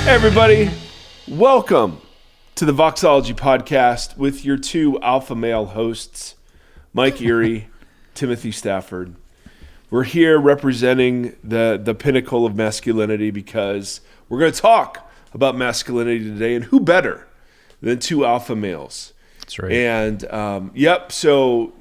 Hey everybody, welcome to the Voxology Podcast with your two alpha male hosts, Mike Erre, Timothy Stafford. We're here representing the pinnacle of masculinity because we're going to talk about masculinity today, and who better than two alpha males? That's right. And so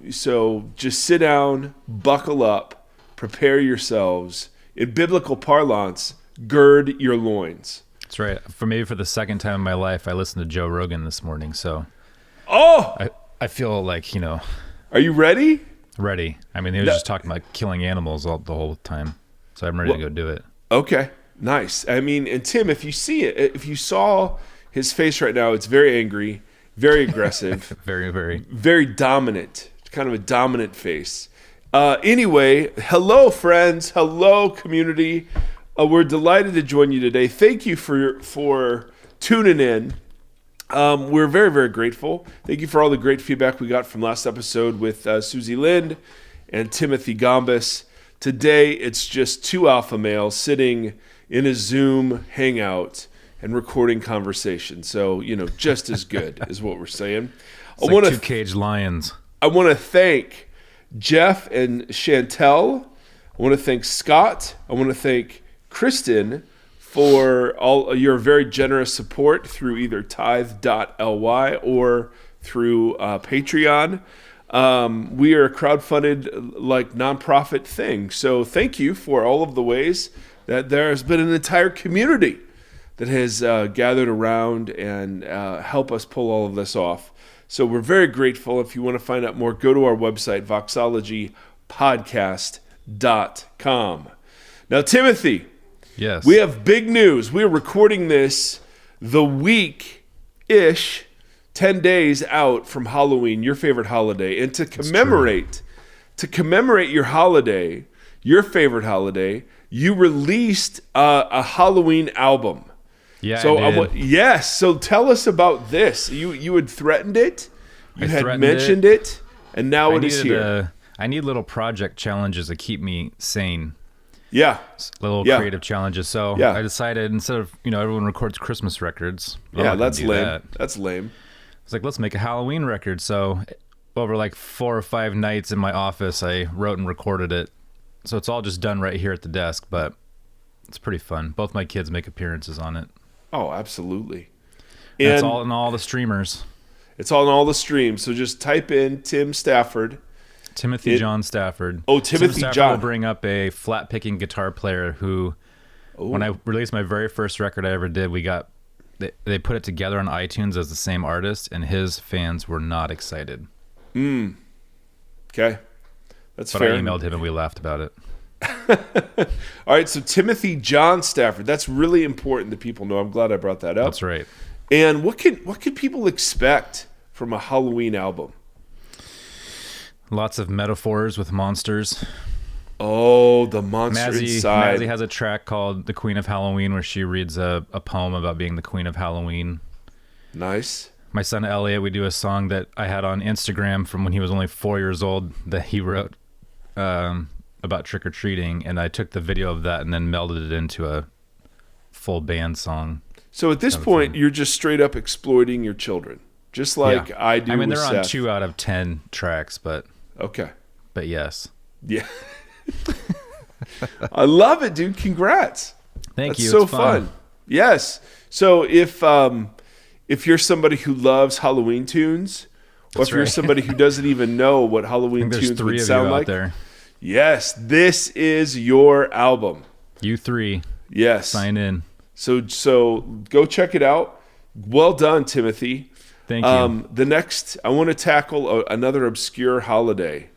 just sit down, buckle up, prepare yourselves. In biblical parlance, gird your loins. That's right. For the second time in my life, I listened to Joe Rogan this morning, so I feel like, Are you ready? ready. I mean, he was just talking about killing animals the whole time, so I'm ready to go do it. Okay, nice. I mean, and Tim, if you saw his face right now, it's very angry, very aggressive, Very, very. very dominant, kind of a dominant face. Anyway, hello friends, hello community. We're delighted to join you today. Thank you for tuning in. We're very, very grateful. Thank you for all the great feedback we got from last episode with Susie Lind and Timothy Gombis. Today, it's just two alpha males sitting in a Zoom hangout and recording conversation. So, just as good is what we're saying. It's like two caged lions. I want to thank Jeff and Chantel. I want to thank Scott. I want to thank Kristen for all your very generous support through either tithe.ly or through Patreon. We are a crowdfunded nonprofit thing. So thank you for all of the ways that there has been an entire community that has gathered around and help us pull all of this off. So we're very grateful. If you want to find out more, go to our website, voxologypodcast.com. Now, Timothy, Yes. we have big news. We're recording this the week-ish, 10 days out from Halloween, your favorite holiday. And to commemorate your holiday, your favorite holiday, you released a Halloween album. Yeah, So I did. yes. So tell us about this. You had threatened it. You had threatened mentioned it, and now it is here. I need little project challenges to keep me sane. Yeah. Little creative challenges. So Yeah. I decided, instead of, everyone records Christmas records. Yeah, that's lame. That's lame. I was like, let's make a Halloween record. So over 4 or 5 nights in my office, I wrote and recorded it. So it's all just done right here at the desk, but it's pretty fun. Both my kids make appearances on it. Oh, absolutely. And it's all in all the streamers. It's all in all the streams. So just type in Tim Stafford. Timothy John Stafford. Oh, Timothy Tim Stafford John. will bring up a flat-picking guitar player who, when I released my very first record I ever did, they put it together on iTunes as the same artist, and his fans were not excited. Okay. That's But fair. I emailed him and we laughed about it. All right, so Timothy John Stafford. That's really important that people know. I'm glad I brought that up. That's right. And what can people expect from a Halloween album? Lots of metaphors with monsters. Oh, the monster inside. Mazzy has a track called The Queen of Halloween where she reads a poem about being the Queen of Halloween. Nice. My son Elliot, we do a song that I had on Instagram from when he was only 4 years old that he wrote about trick-or-treating, and I took the video of that and then melded it into a full band song. So at this point, you're just straight up exploiting your children, just like I do. I mean, with they're on Seth. 2 out of 10 tracks, but Okay. yes. Yeah. I love it, dude. Congrats. Thank That's you. so It's fun. Yes. So if you're somebody who loves Halloween tunes, or if you're somebody who doesn't even know what Halloween There's tunes 3 would of sound you like, out there. yes, this is your album. You 3. Yes. Sign in. So go check it out. Well done, Timothy. Thank you. The next, I want to tackle another obscure holiday.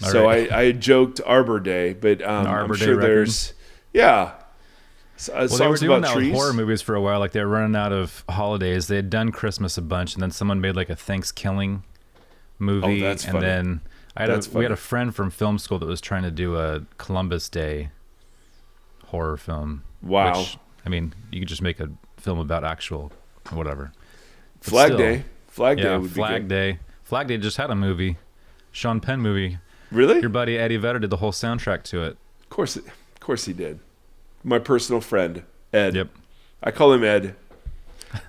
All So right. I joked Arbor Day, but I'm Arbor Day sure record. there's, Well, they were songs doing about that trees. with horror movies for a while. Like, they were running out of holidays. They had done Christmas a bunch, and then someone made like a Thanksgiving movie. Oh, that's and funny. then we funny. had a friend from film school that was trying to do a Columbus Day horror film. Wow. Which, I mean, you could just make a film about actual whatever. But Flag still, Day. Flag Day Yeah, would be Flag good. Day. Flag Day just had a movie. Sean Penn movie. Really? Your buddy Eddie Vedder did the whole soundtrack to it. Of course he did. My personal friend, Ed. Yep. I call him Ed.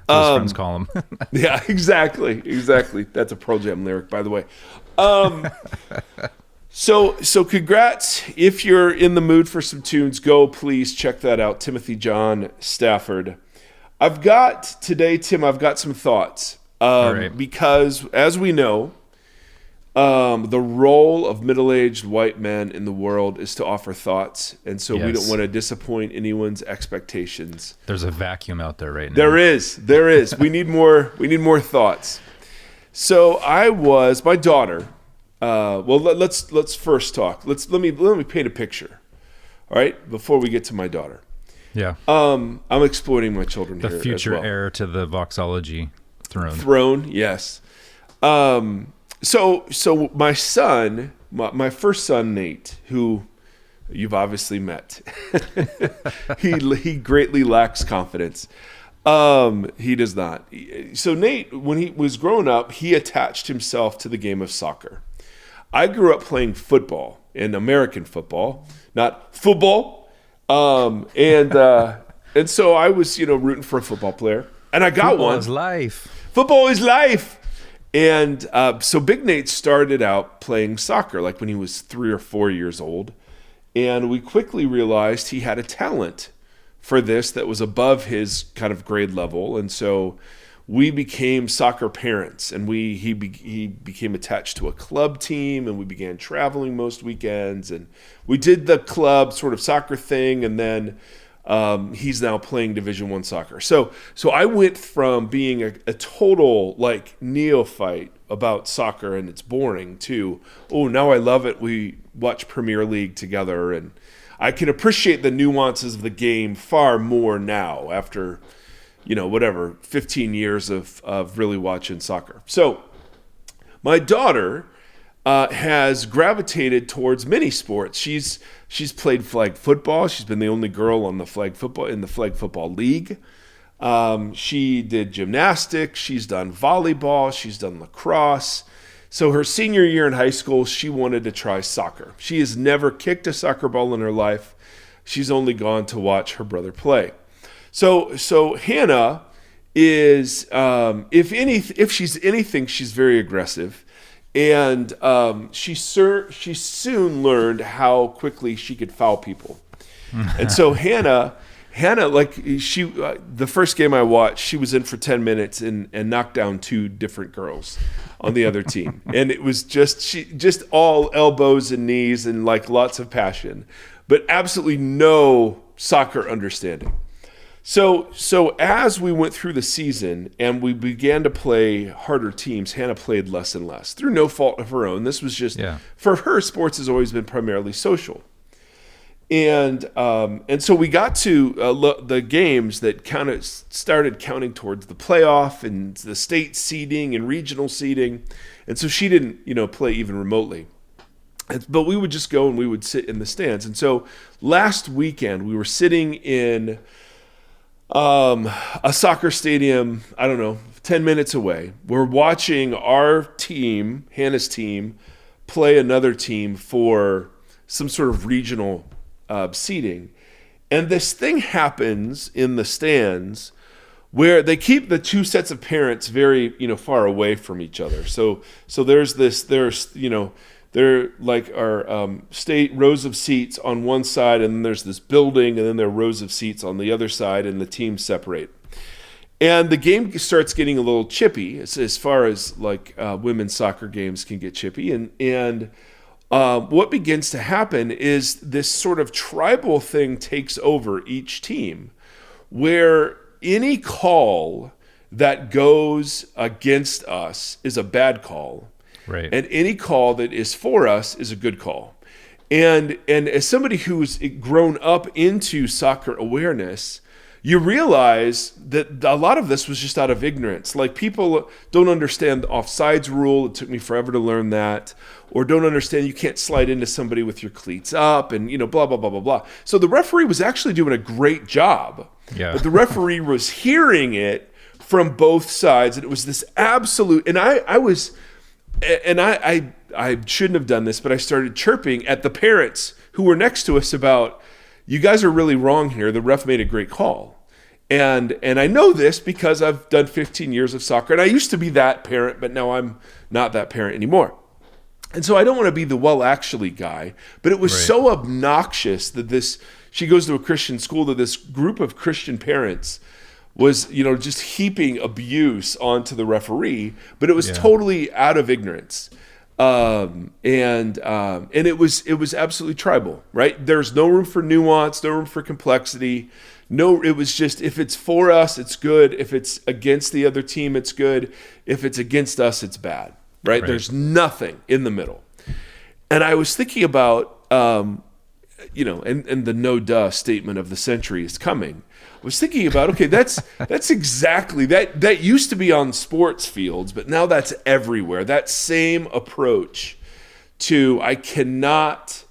Those friends call him. Yeah, exactly. That's a Pearl Jam lyric, by the way. So congrats. If you're in the mood for some tunes, go please check that out. Timothy John Stafford. I've got some thoughts. All right. Because as we know, the role of middle-aged white men in the world is to offer thoughts. And so we don't want to disappoint anyone's expectations. There's a vacuum out there right now. There is. We need more thoughts. So my daughter, let's first talk. Let me paint a picture. All right. Before we get to my daughter. Yeah. I'm exploiting my children the here. future as well. heir to the Voxology throne. Throne, yes. So my son, my first son, Nate, who you've obviously met, he greatly lacks confidence. He does not. So Nate, when he was growing up, he attached himself to the game of soccer. I grew up playing football, and American football, not football. And so I was, rooting for a football player, and I got one. Football is life. Football is life. And so Big Nate started out playing soccer like when he was 3 or 4 years old. And we quickly realized he had a talent for this that was above his kind of grade level. And so we became soccer parents, and he became attached to a club team, and we began traveling most weekends. And we did the club sort of soccer thing, and then he's now playing Division I soccer. So I went from being a total like neophyte about soccer and it's boring to, now I love it. We watch Premier League together, and I can appreciate the nuances of the game far more now after, 15 years of really watching soccer. So my daughter has gravitated towards many sports. She's played flag football. She's been the only girl on the flag football league. She did gymnastics. She's done volleyball. She's done lacrosse. So her senior year in high school, she wanted to try soccer. She has never kicked a soccer ball in her life. She's only gone to watch her brother play. So Hannah is, if she's anything, she's very aggressive. And she soon learned how quickly she could foul people. And so Hannah, the first game I watched, she was in for 10 minutes and knocked down 2 different girls on the other team. And it was just all elbows and knees and like lots of passion, but absolutely no soccer understanding. So as we went through the season and we began to play harder teams, Hannah played less and less through no fault of her own. This was just, for her, sports has always been primarily social. And so we got to the games that kind of started counting towards the playoff and the state seeding and regional seeding. And so she didn't, play even remotely. But we would just go and we would sit in the stands. And so last weekend we were sitting in a soccer stadium, 10 minutes away. We're watching our team, Hannah's team, play another team for some sort of regional seating. And this thing happens in the stands where they keep the 2 sets of parents very, far away from each other. So there like are state rows of seats on one side, and then there's this building, and then there are rows of seats on the other side, and the teams separate. And the game starts getting a little chippy as far as like women's soccer games can get chippy. And what begins to happen is this sort of tribal thing takes over each team, where any call that goes against us is a bad call. Right. And any call that is for us is a good call. And as somebody who's grown up into soccer awareness, you realize that a lot of this was just out of ignorance. Like, people don't understand the offsides rule. It took me forever to learn that. Or don't understand you can't slide into somebody with your cleats up and, blah, blah, blah, blah, blah. So the referee was actually doing a great job. Yeah. But the referee was hearing it from both sides. And it was this absolute, and I shouldn't have done this, but I started chirping at the parents who were next to us about, you guys are really wrong here. The ref made a great call. And I know this because I've done 15 years of soccer, and I used to be that parent, but now I'm not that parent anymore. And so I don't want to be the well actually guy, but it was so obnoxious that she goes to a Christian school, that this group of Christian parents was, just heaping abuse onto the referee, but it was totally out of ignorance. And it was absolutely tribal, right? There's no room for nuance, no room for complexity. No, it was just, if it's for us, it's good. If it's against the other team, it's good. If it's against us, it's bad, right? There's nothing in the middle. And I was thinking about, and the no duh statement of the century is coming. I was thinking about, okay, that's exactly, that used to be on sports fields, but now that's everywhere. That same approach to, I cannot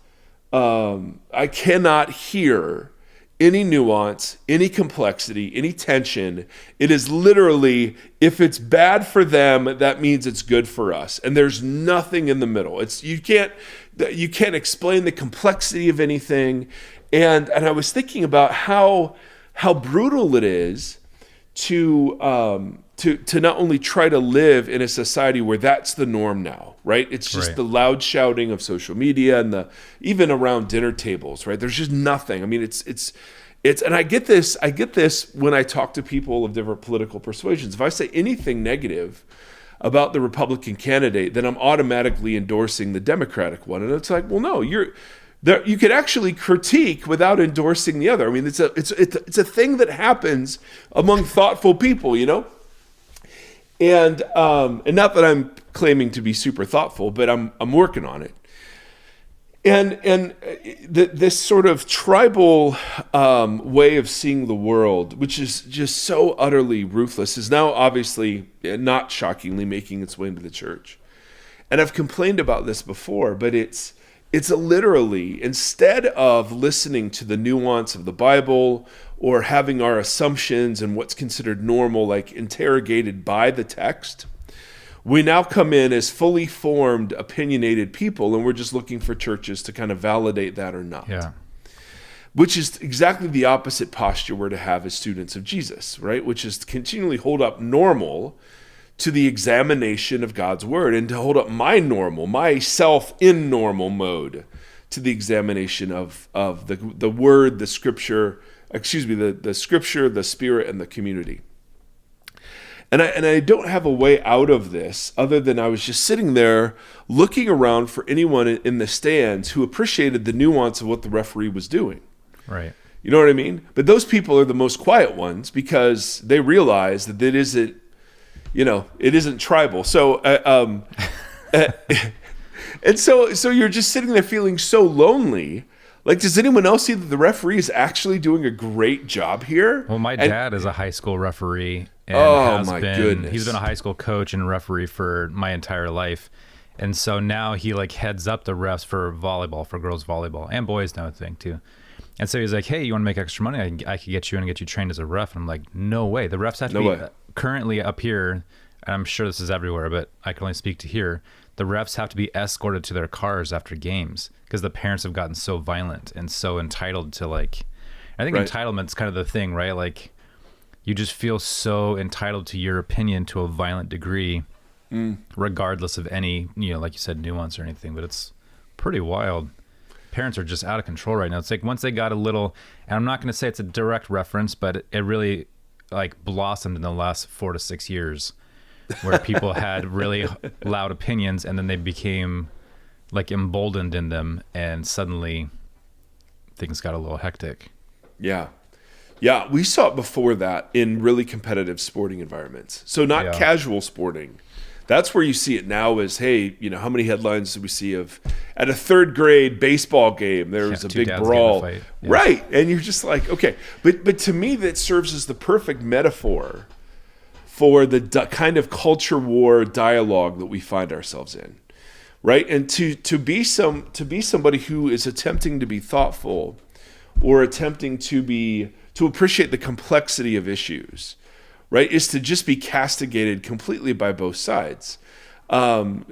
hear any nuance, any complexity, any tension. It is literally, if it's bad for them, that means it's good for us. And there's nothing in the middle. You can't explain the complexity of anything. And I was thinking about how brutal it is to not only try to live in a society where that's the norm now, right? It's just the loud shouting of social media and even around dinner tables, right? There's just nothing. I mean, it's and I get this when I talk to people of different political persuasions. If I say anything negative about the Republican candidate, then I'm automatically endorsing the Democratic one. And it's like, well, no, you could actually critique without endorsing the other. I mean, it's a thing that happens among thoughtful people, And not that I'm claiming to be super thoughtful, but I'm working on it. And this sort of tribal way of seeing the world, which is just so utterly ruthless, is now obviously, not shockingly, making its way into the church. And I've complained about this before, but it's literally, instead of listening to the nuance of the Bible or having our assumptions and what's considered normal, like interrogated by the text, we now come in as fully formed, opinionated people, and we're just looking for churches to kind of validate that or not. Yeah. Which is exactly the opposite posture we're to have as students of Jesus, right? Which is to continually hold up normal to the examination of God's word, and to hold up myself in normal mode to the examination of the word, the scripture, the scripture, the spirit, and the community. And I don't have a way out of this other than I was just sitting there looking around for anyone in the stands who appreciated the nuance of what the referee was doing. Right. You know what I mean? But those people are the most quiet ones because they realize that it isn't tribal. So, and so you're just sitting there feeling so lonely. Like, does anyone else see that the referee is actually doing a great job here? Well, my dad is a high school referee. And goodness. He's been a high school coach and referee for my entire life. And so now he heads up the refs for volleyball, for girls volleyball, and boys now, I think, too. And so he's like, hey, you want to make extra money? I could get you in and get you trained as a ref. And I'm like, no way. The refs have to be currently up here, and I'm sure this is everywhere, but I can only speak to here. The refs have to be escorted to their cars after games because the parents have gotten so violent and so entitled to I think entitlement's kind of the thing, right? Like, you just feel so entitled to your opinion to a violent degree, regardless of any, like you said, nuance or anything. But it's pretty wild. Parents are just out of control right now. It's like once they got a little, and I'm not going to say it's a direct reference, but it really blossomed in the last 4 to 6 years, where people had really loud opinions, and then they became emboldened in them, and suddenly things got a little hectic. Yeah. Yeah, we saw it before that in really competitive sporting environments. So not casual sporting. That's where you see it now is, hey, how many headlines do we see of at a third grade baseball game, there was a big brawl. Yeah. Right. And you're just like, okay. But to me, that serves as the perfect metaphor for the kind of culture war dialogue that we find ourselves in. Right. And to be somebody who is attempting to be thoughtful or attempting to appreciate the complexity of issues, right, is to just be castigated completely by both sides. And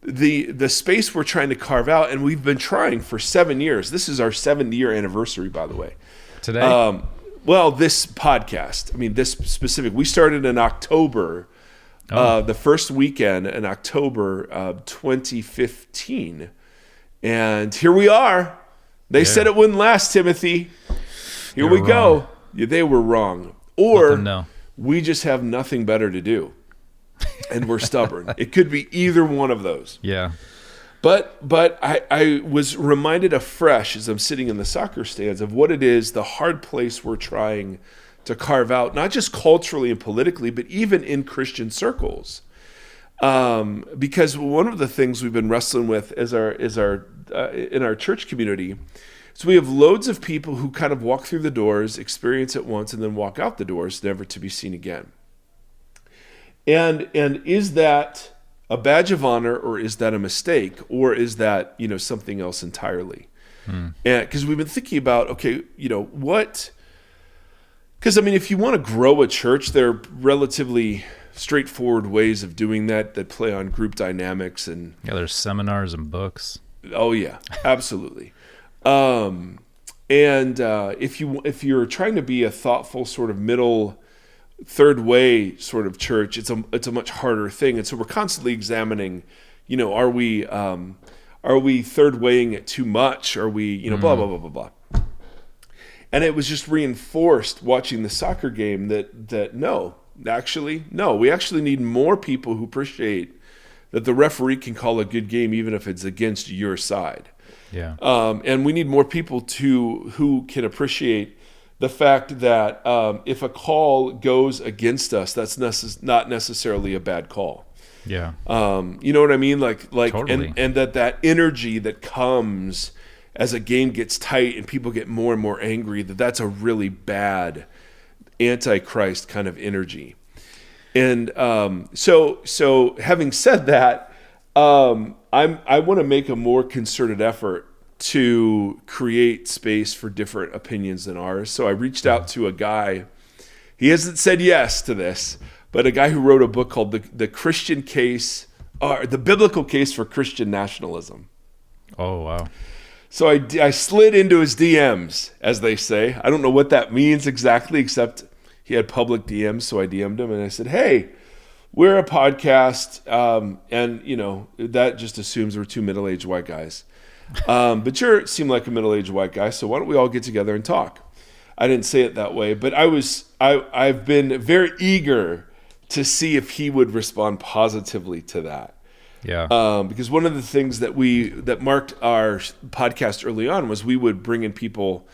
the space we're trying to carve out, and we've been trying for 7 years. This is our 7-year anniversary, by the way. Today? Well, this podcast, I mean, this specific, we started in October, the first weekend in October of 2015. And here we are. They said it wouldn't last, Timothy. Here we go. Yeah, they were wrong. Or we just have nothing better to do. And we're stubborn. It could be either one of those. Yeah. But I was reminded afresh as I'm sitting in the soccer stands of what it is, the hard place we're trying to carve out, not just culturally and politically, but even in Christian circles. Because one of the things we've been wrestling with in our church community, so we have loads of people who kind of walk through the doors, experience it once, and then walk out the doors, never to be seen again. And is that a badge of honor, or is that a mistake, or is that, something else entirely? And because we've been thinking about, what? Because if you want to grow a church, there are relatively straightforward ways of doing that play on group dynamics and there's seminars and books. Oh yeah, absolutely. And if you're trying to be a thoughtful sort of middle third way sort of church, it's a much harder thing. And so we're constantly examining, are we third weighing it too much? Are we, blah, blah, blah, blah, blah. And it was just reinforced watching the soccer game that no, we actually need more people who appreciate that the referee can call a good game even if it's against your side. Yeah. And we need more people who can appreciate the fact that if a call goes against us, that's not necessarily a bad call. Yeah. You know what I mean? Like, totally. and that energy that comes as a game gets tight and people get more and more angry, that's a really bad antichrist kind of energy. And so having said that, I want to make a more concerted effort to create space for different opinions than ours. So I reached out to a guy. He hasn't said yes to this, but a guy who wrote a book called The Christian Case, or The Biblical Case for Christian Nationalism. Oh, wow. So I slid into his DMs, as they say. I don't know what that means exactly, except he had public DMs, so I DM'd him and I said, hey, we're a podcast, and that just assumes we're two middle-aged white guys. But you seem like a middle-aged white guy, so why don't we all get together and talk? I didn't say it that way, but I've been very eager to see if he would respond positively to that. Yeah. Because one of the things that marked our podcast early on was we would bring in people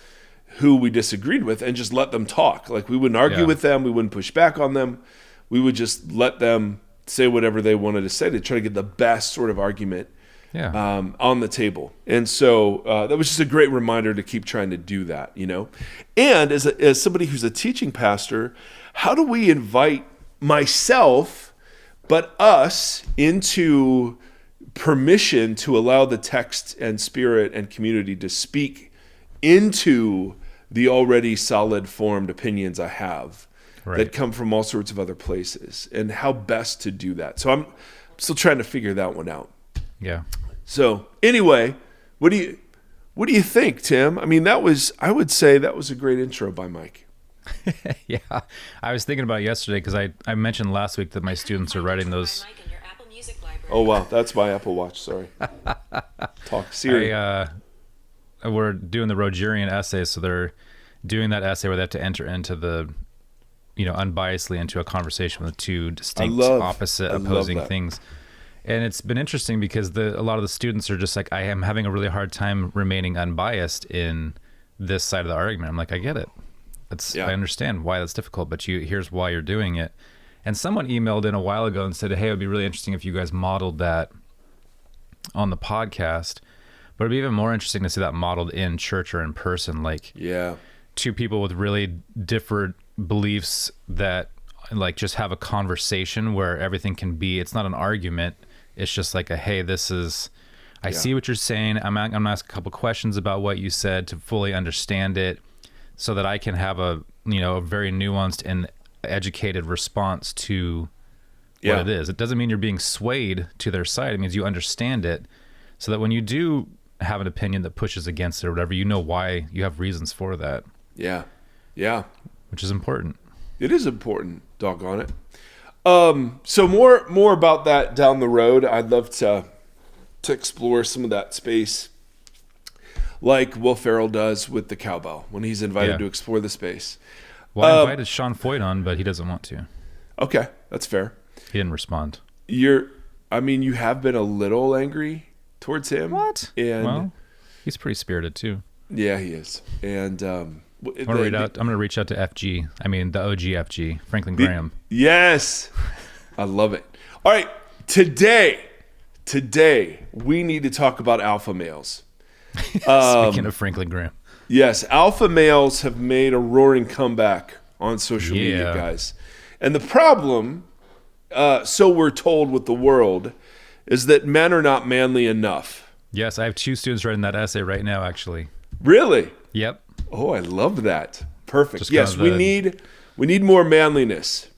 who we disagreed with and just let them talk. Like we wouldn't argue with them, we wouldn't push back on them. We would just let them say whatever they wanted to say to try to get the best sort of argument on the table. And so that was just a great reminder to keep trying to do that, And as somebody who's a teaching pastor, how do we invite myself, but us, into permission to allow the text and spirit and community to speak into the already solid formed opinions I have that come from all sorts of other places, and how best to do that. So I'm still trying to figure that one out. Yeah. So anyway, what do you think, Tim? I would say that was a great intro by Mike. Yeah. I was thinking about it yesterday because I mentioned last week that my students are writing those. Oh, wow. That's my Apple Watch. Sorry. Talk Siri. We're doing the Rogerian essay, so they're doing that essay where they have to enter into the, unbiasedly into a conversation with two distinct, opposite, opposing things. And it's been interesting because a lot of the students are just like, I am having a really hard time remaining unbiased in this side of the argument. I'm like, I get it. I understand why that's difficult, but here's why you're doing it. And someone emailed in a while ago and said, hey, it would be really interesting if you guys modeled that on the podcast. But it'd be even more interesting to see that modeled in church or in person. Like, two people with really different beliefs that just have a conversation where everything can be, it's not an argument. It's just like hey, I see what you're saying. I'm going to ask a couple questions about what you said to fully understand it so that I can have a very nuanced and educated response to what it is. It doesn't mean you're being swayed to their side. It means you understand it so that when you do have an opinion that pushes against it or whatever, why you have reasons for that. Yeah. Yeah. which is important. It is important, doggone it. So more about that down the road. I'd love to explore some of that space, like Will Ferrell does with the cowbell when he's invited to explore the space. Well, I invited Sean Foyt on, but he doesn't want to. Okay, that's fair. He didn't respond. You have been a little angry towards him. What? And well, he's pretty spirited too. Yeah, he is. And I'm going to reach out to FG. I mean, the OG FG, Franklin Graham. Yes. I love it. All right. Today, we need to talk about alpha males. Speaking of Franklin Graham. Yes. Alpha males have made a roaring comeback on social media, guys. And the problem, so we're told with the world, is that men are not manly enough. Yes. I have 2 students writing that essay right now, actually. Really? Yep. Oh, I love that. Perfect. Just yes, we need more manliness,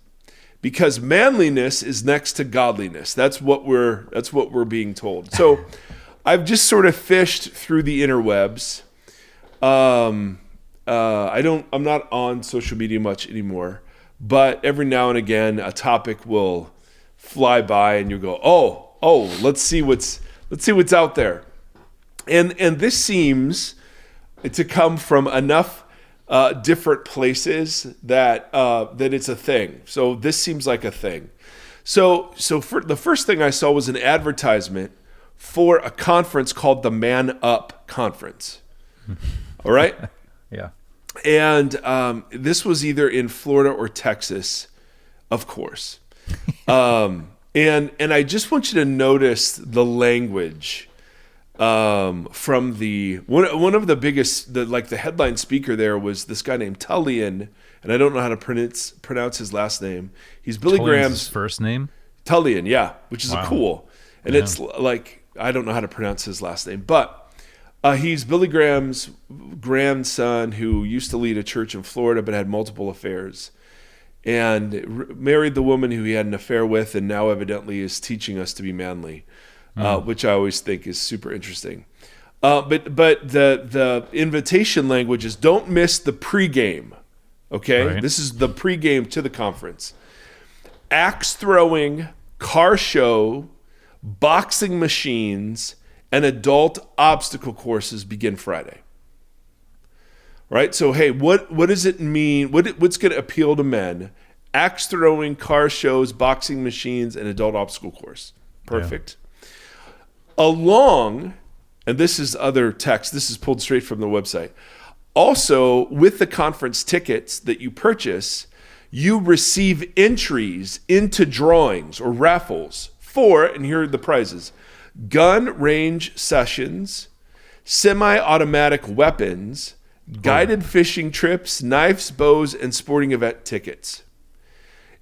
because manliness is next to godliness. That's what we're being told. So, I've just sort of fished through the interwebs. I'm not on social media much anymore, but every now and again a topic will fly by and you go, oh, let's see what's out there. And this seems to come from enough different places that it's a thing. So this seems like a thing. So for the first thing I saw was an advertisement for a conference called the Man Up Conference. All right? Yeah. And this was either in Florida or Texas, of course. And I just want you to notice the language from the one of the biggest, the headline speaker there was this guy named Tullian, and I don't know how to pronounce his last name. He's Billy Graham's first name. Tullian, yeah, which is cool, and it's like I don't know how to pronounce his last name, but he's Billy Graham's grandson who used to lead a church in Florida but had multiple affairs, and married the woman who he had an affair with, and now evidently is teaching us to be manly. Which I always think is super interesting. But the invitation language is don't miss the pregame, okay? Right. This is the pregame to the conference. Axe throwing, car show, boxing machines, and adult obstacle courses begin Friday. Right? So, hey, what does it mean? What's going to appeal to men? Axe throwing, car shows, boxing machines, and adult obstacle course. Perfect. Yeah. Along, and this is other text, this is pulled straight from the website. Also, with the conference tickets that you purchase, you receive entries into drawings or raffles for, and here are the prizes, gun range sessions, semi-automatic weapons, guided fishing trips, knives, bows, and sporting event tickets.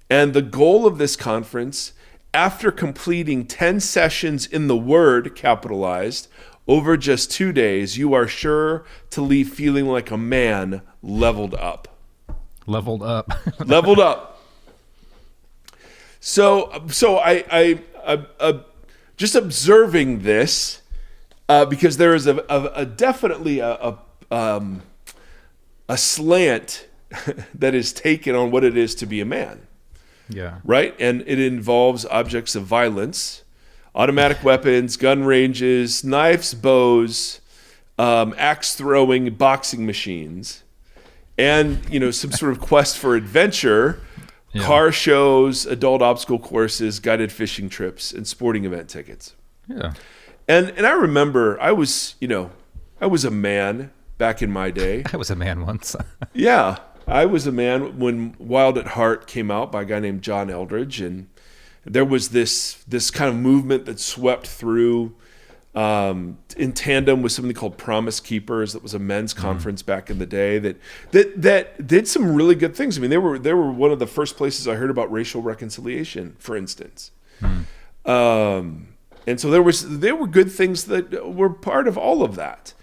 And the goal of this conference, after completing 10 sessions in the Word, capitalized, over just 2 days, you are sure to leave feeling like a man leveled up. Leveled up. Leveled up. So I just observing this, because there is definitely a slant that is taken on what it is to be a man. Yeah. Right? And it involves objects of violence, automatic weapons, gun ranges, knives, bows, axe throwing, boxing machines, and, some sort of quest for adventure, car shows, adult obstacle courses, guided fishing trips, and sporting event tickets. Yeah. And I remember I was a man back in my day. I was a man once. Yeah. I was a man when Wild at Heart came out by a guy named John Eldridge, and there was this kind of movement that swept through in tandem with something called Promise Keepers. That was a men's conference back in the day that did some really good things. I mean, they were one of the first places I heard about racial reconciliation, for instance. And so there were good things that were part of all of that.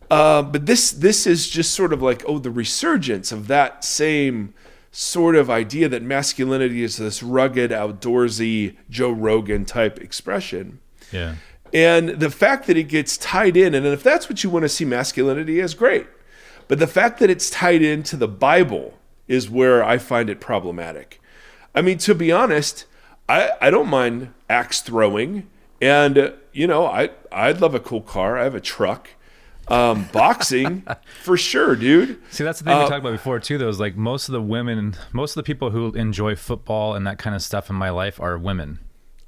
But this is just sort of like, the resurgence of that same sort of idea that masculinity is this rugged, outdoorsy, Joe Rogan type expression. Yeah. And the fact that it gets tied in, and if that's what you want to see masculinity as, great. But the fact that it's tied into the Bible is where I find it problematic. I mean, to be honest, I don't mind axe throwing. And, I'd love a cool car. I have a truck. Boxing, for sure, dude. See, that's the thing we talked about before, too, though, is like most of the people who enjoy football and that kind of stuff in my life are women.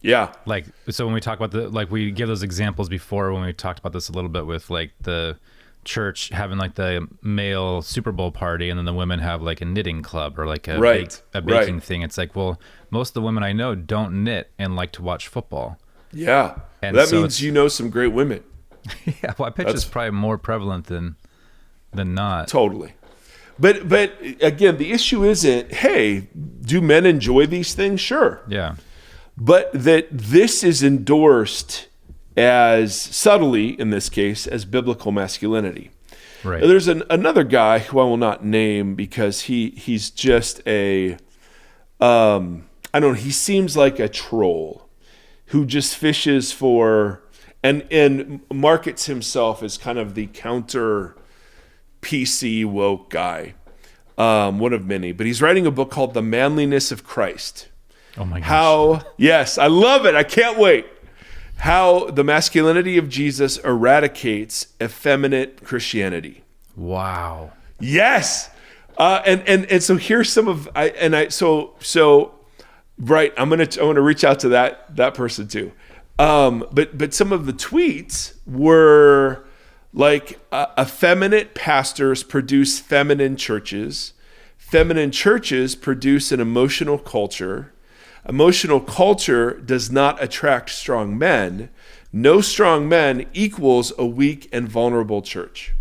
Yeah. Like, so when we talk about we give those examples before when we talked about this a little bit with like the church having like the male Super Bowl party and then the women have like a knitting club or like a baking thing. It's like, well, most of the women I know don't knit and like to watch football. Yeah. And that so means you know some great women. Yeah, well, I bet it's probably more prevalent than not. Totally. But again, the issue isn't, hey, do men enjoy these things? Sure. Yeah. But that this is endorsed as subtly, in this case, as biblical masculinity. Right. Now, there's another guy who I will not name because he's just I don't know, he seems like a troll who just fishes for and markets himself as kind of the counter PC woke guy, one of many. But he's writing a book called The Manliness of Christ. Oh my gosh. Yes, I love it. I can't wait. How the masculinity of Jesus eradicates effeminate Christianity. Wow. Yes. And so here's some of right. I'm gonna reach out to that person too. But some of the tweets were like effeminate pastors produce feminine churches. Feminine churches produce an emotional culture. Emotional culture does not attract strong men. No strong men equals a weak and vulnerable church.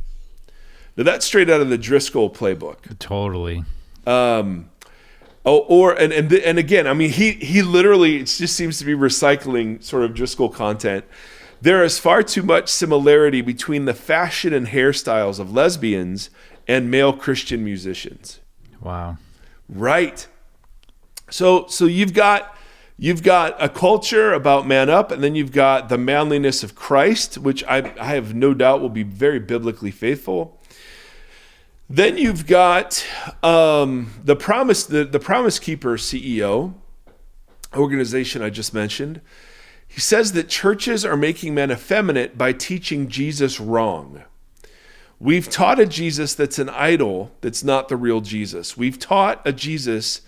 Now that's straight out of the Driscoll playbook. Totally. And again, I mean, he literally, it just seems to be recycling sort of Driscoll content. There is far too much similarity between the fashion and hairstyles of lesbians and male Christian musicians. Wow. Right. So you've got a culture about man up, and then you've got the manliness of Christ, which I have no doubt will be very biblically faithful. Then you've got the Promise Keeper CEO organization I just mentioned. He says that churches are making men effeminate by teaching Jesus wrong. We've taught a Jesus that's an idol, that's not the real Jesus. We've taught a Jesus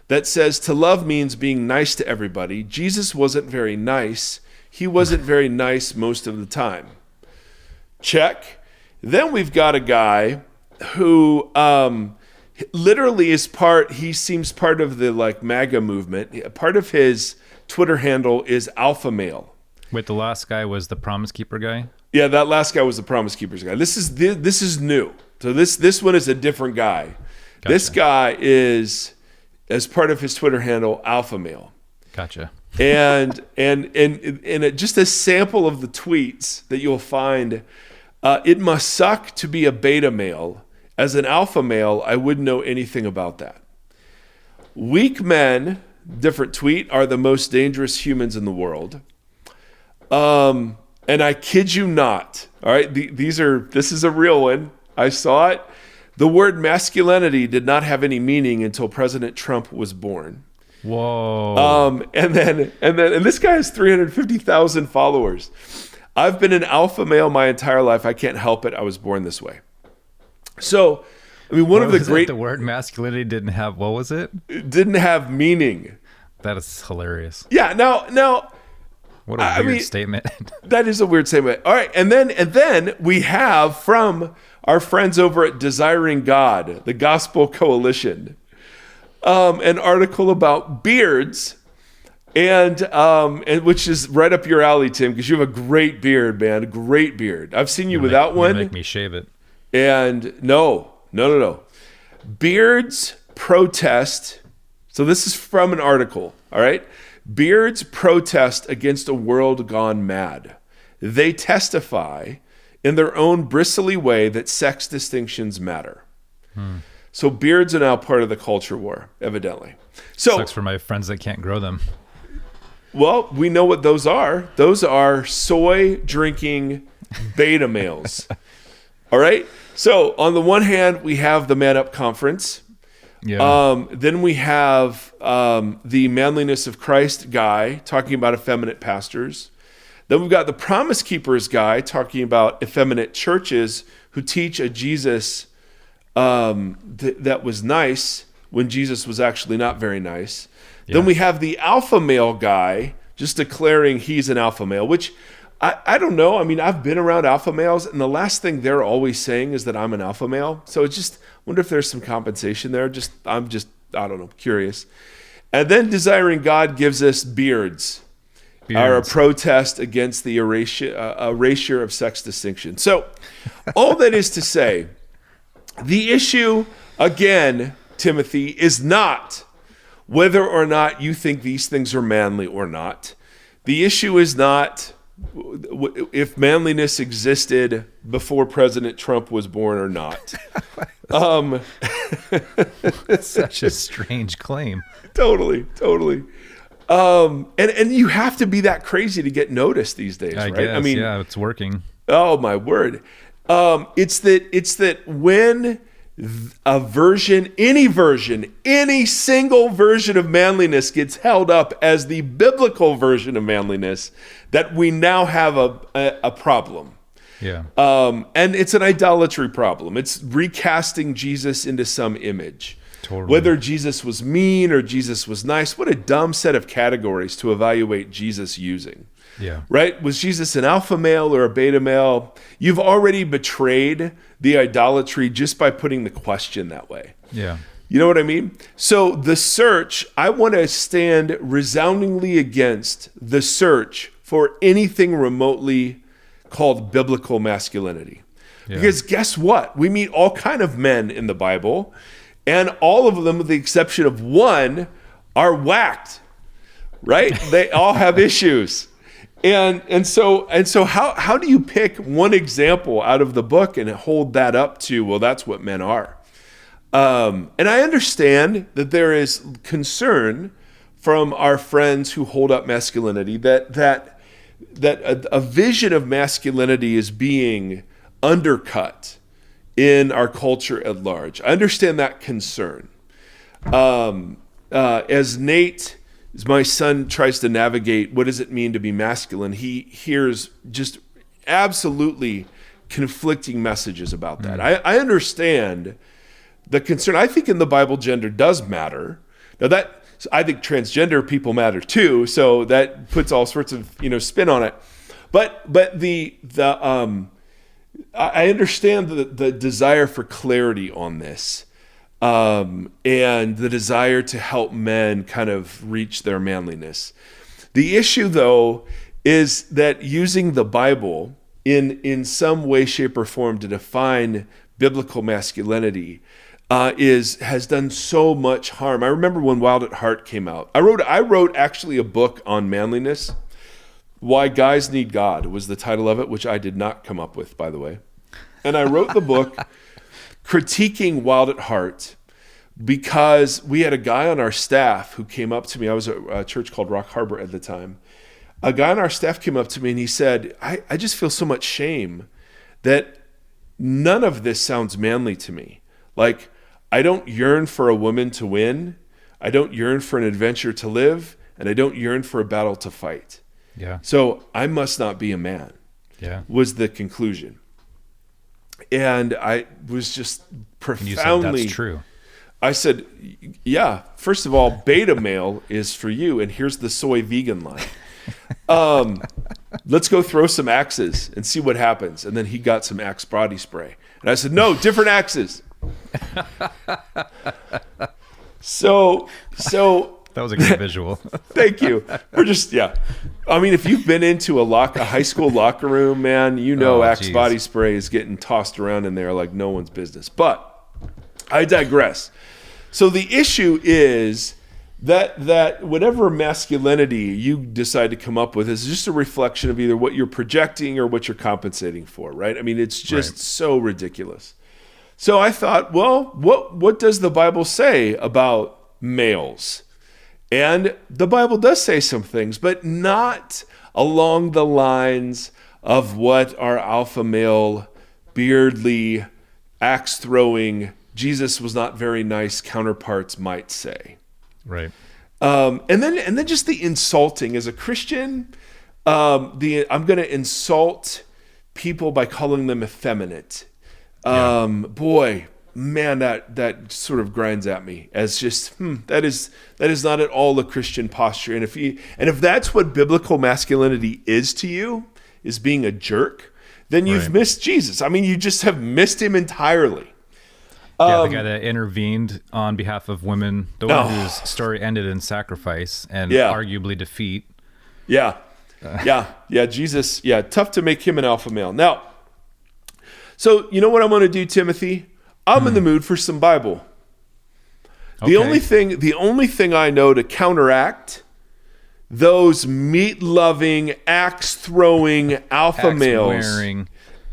that says to love means being nice to everybody. Jesus wasn't very nice. He wasn't very nice most of the time. Check. Then we've got a guy who literally he seems part of the like MAGA movement. Part of his Twitter handle is alpha male. Wait, the last guy was the Promise Keeper guy? Yeah, that last guy was the Promise Keepers guy. This is new. So this one is a different guy. Gotcha. This guy is, as part of his Twitter handle, alpha male. Gotcha. And just a sample of the tweets that you'll find, it must suck to be a beta male. As an alpha male, I wouldn't know anything about that. Weak men, different tweet, are the most dangerous humans in the world. And I kid you not. All right, this is a real one. I saw it. The word masculinity did not have any meaning until President Trump was born. Whoa. And this guy has 350,000 followers. I've been an alpha male my entire life. I can't help it. I was born this way. So, I mean, the word masculinity didn't have, what was it? It didn't have meaning. That is hilarious. Yeah. Now. What a weird statement. That is a weird statement. All right. And then we have from our friends over at Desiring God, the Gospel Coalition, an article about beards and which is right up your alley, Tim, because you have a great beard, man. A great beard. I've seen you without one. Make me shave it. And no. Beards protest. So this is from an article. All right. Beards protest against a world gone mad. They testify in their own bristly way that sex distinctions matter. So beards are now part of the culture war, evidently. So sucks for my friends that can't grow them. Well, we know what those are. Those are soy drinking beta males. All right. So on the one hand, we have the Man Up Conference. Yeah. Then we have the Manliness of Christ guy talking about effeminate pastors. Then we've got the Promise Keepers guy talking about effeminate churches who teach a Jesus that was nice when Jesus was actually not very nice. Yeah. Then we have the alpha male guy just declaring he's an alpha male, which I don't know. I mean, I've been around alpha males, and the last thing they're always saying is that I'm an alpha male. So it's just, wonder if there's some compensation there. I don't know, curious. And then Desiring God gives us beards. Are a protest against the erasure of sex distinction. So all that is to say, the issue, again, Timothy, is not whether or not you think these things are manly or not. The issue is not if manliness existed before President Trump was born or not. Such a strange claim. Totally. And you have to be that crazy to get noticed these days, right? Guess, I mean, yeah, it's working. Oh my word. It's that when any single version of manliness gets held up as the biblical version of manliness, that we now have a problem. Yeah. And it's an idolatry problem. It's recasting Jesus into some image. Totally. Whether Jesus was mean or Jesus was nice, what a dumb set of categories to evaluate Jesus using. Yeah. Right? Was Jesus an alpha male or a beta male? You've already betrayed the idolatry just by putting the question that way. Yeah. You know what I mean? So the search, I want to stand resoundingly against the search for anything remotely called biblical masculinity. Yeah. Because guess what? We meet all kind of men in the Bible, and all of them, with the exception of one, are whacked, right? They all have issues. And so how do you pick one example out of the book and hold that up to, well, that's what men are? And I understand that there is concern from our friends who hold up masculinity that a vision of masculinity is being undercut in our culture at large. I understand that concern. As my son tries to navigate what does it mean to be masculine, he hears just absolutely conflicting messages about that. I understand the concern. I think in the Bible, gender does matter. Now I think transgender people matter too, so that puts all sorts of spin on it. But I understand the desire for clarity on this, and the desire to help men kind of reach their manliness. The issue, though, is that using the Bible in some way, shape, or form to define biblical masculinity has done so much harm. I remember when Wild at Heart came out. I wrote actually a book on manliness. Why Guys Need God was the title of it, which I did not come up with, by the way. And I wrote the book critiquing Wild at Heart because we had a guy on our staff who came up to me. I was at a church called Rock Harbor at the time. A guy on our staff came up to me and he said, I just feel so much shame that none of this sounds manly to me. Like, I don't yearn for a woman to win. I don't yearn for an adventure to live. And I don't yearn for a battle to fight. Yeah. So I must not be a man. Yeah. Was the conclusion. And I was just profoundly. And you said that's true. I said, yeah, first of all, beta male is for you. And here's the soy vegan line. Let's go throw some axes and see what happens. And then he got some Axe body spray. And I said, no, different axes. So that was a good visual. Thank you. We're just, yeah. I mean, if you've been into a high school locker room, man, Axe body spray is getting tossed around in there like no one's business. But I digress. So the issue is that whatever masculinity you decide to come up with is just a reflection of either what you're projecting or what you're compensating for, right? I mean, it's just so ridiculous. So I thought, well, what does the Bible say about males? And the Bible does say some things, but not along the lines of what our alpha male beardly, axe-throwing, Jesus was not very nice counterparts might say. Right. And then just the insulting as a Christian. I'm going to insult people by calling them effeminate. Boy, man, that sort of grinds at me as just that is not at all a Christian posture. And if that's what biblical masculinity is to you, is being a jerk, then you've missed Jesus. I mean, you just have missed him entirely. The guy that intervened on behalf of women, the one whose story ended in sacrifice and arguably defeat. Yeah. Jesus. Yeah. Tough to make him an alpha male. Now, so you know what I'm going to do, Timothy? I'm in the mood for some Bible. The only thing I know to counteract those meat-loving, axe-throwing alpha males,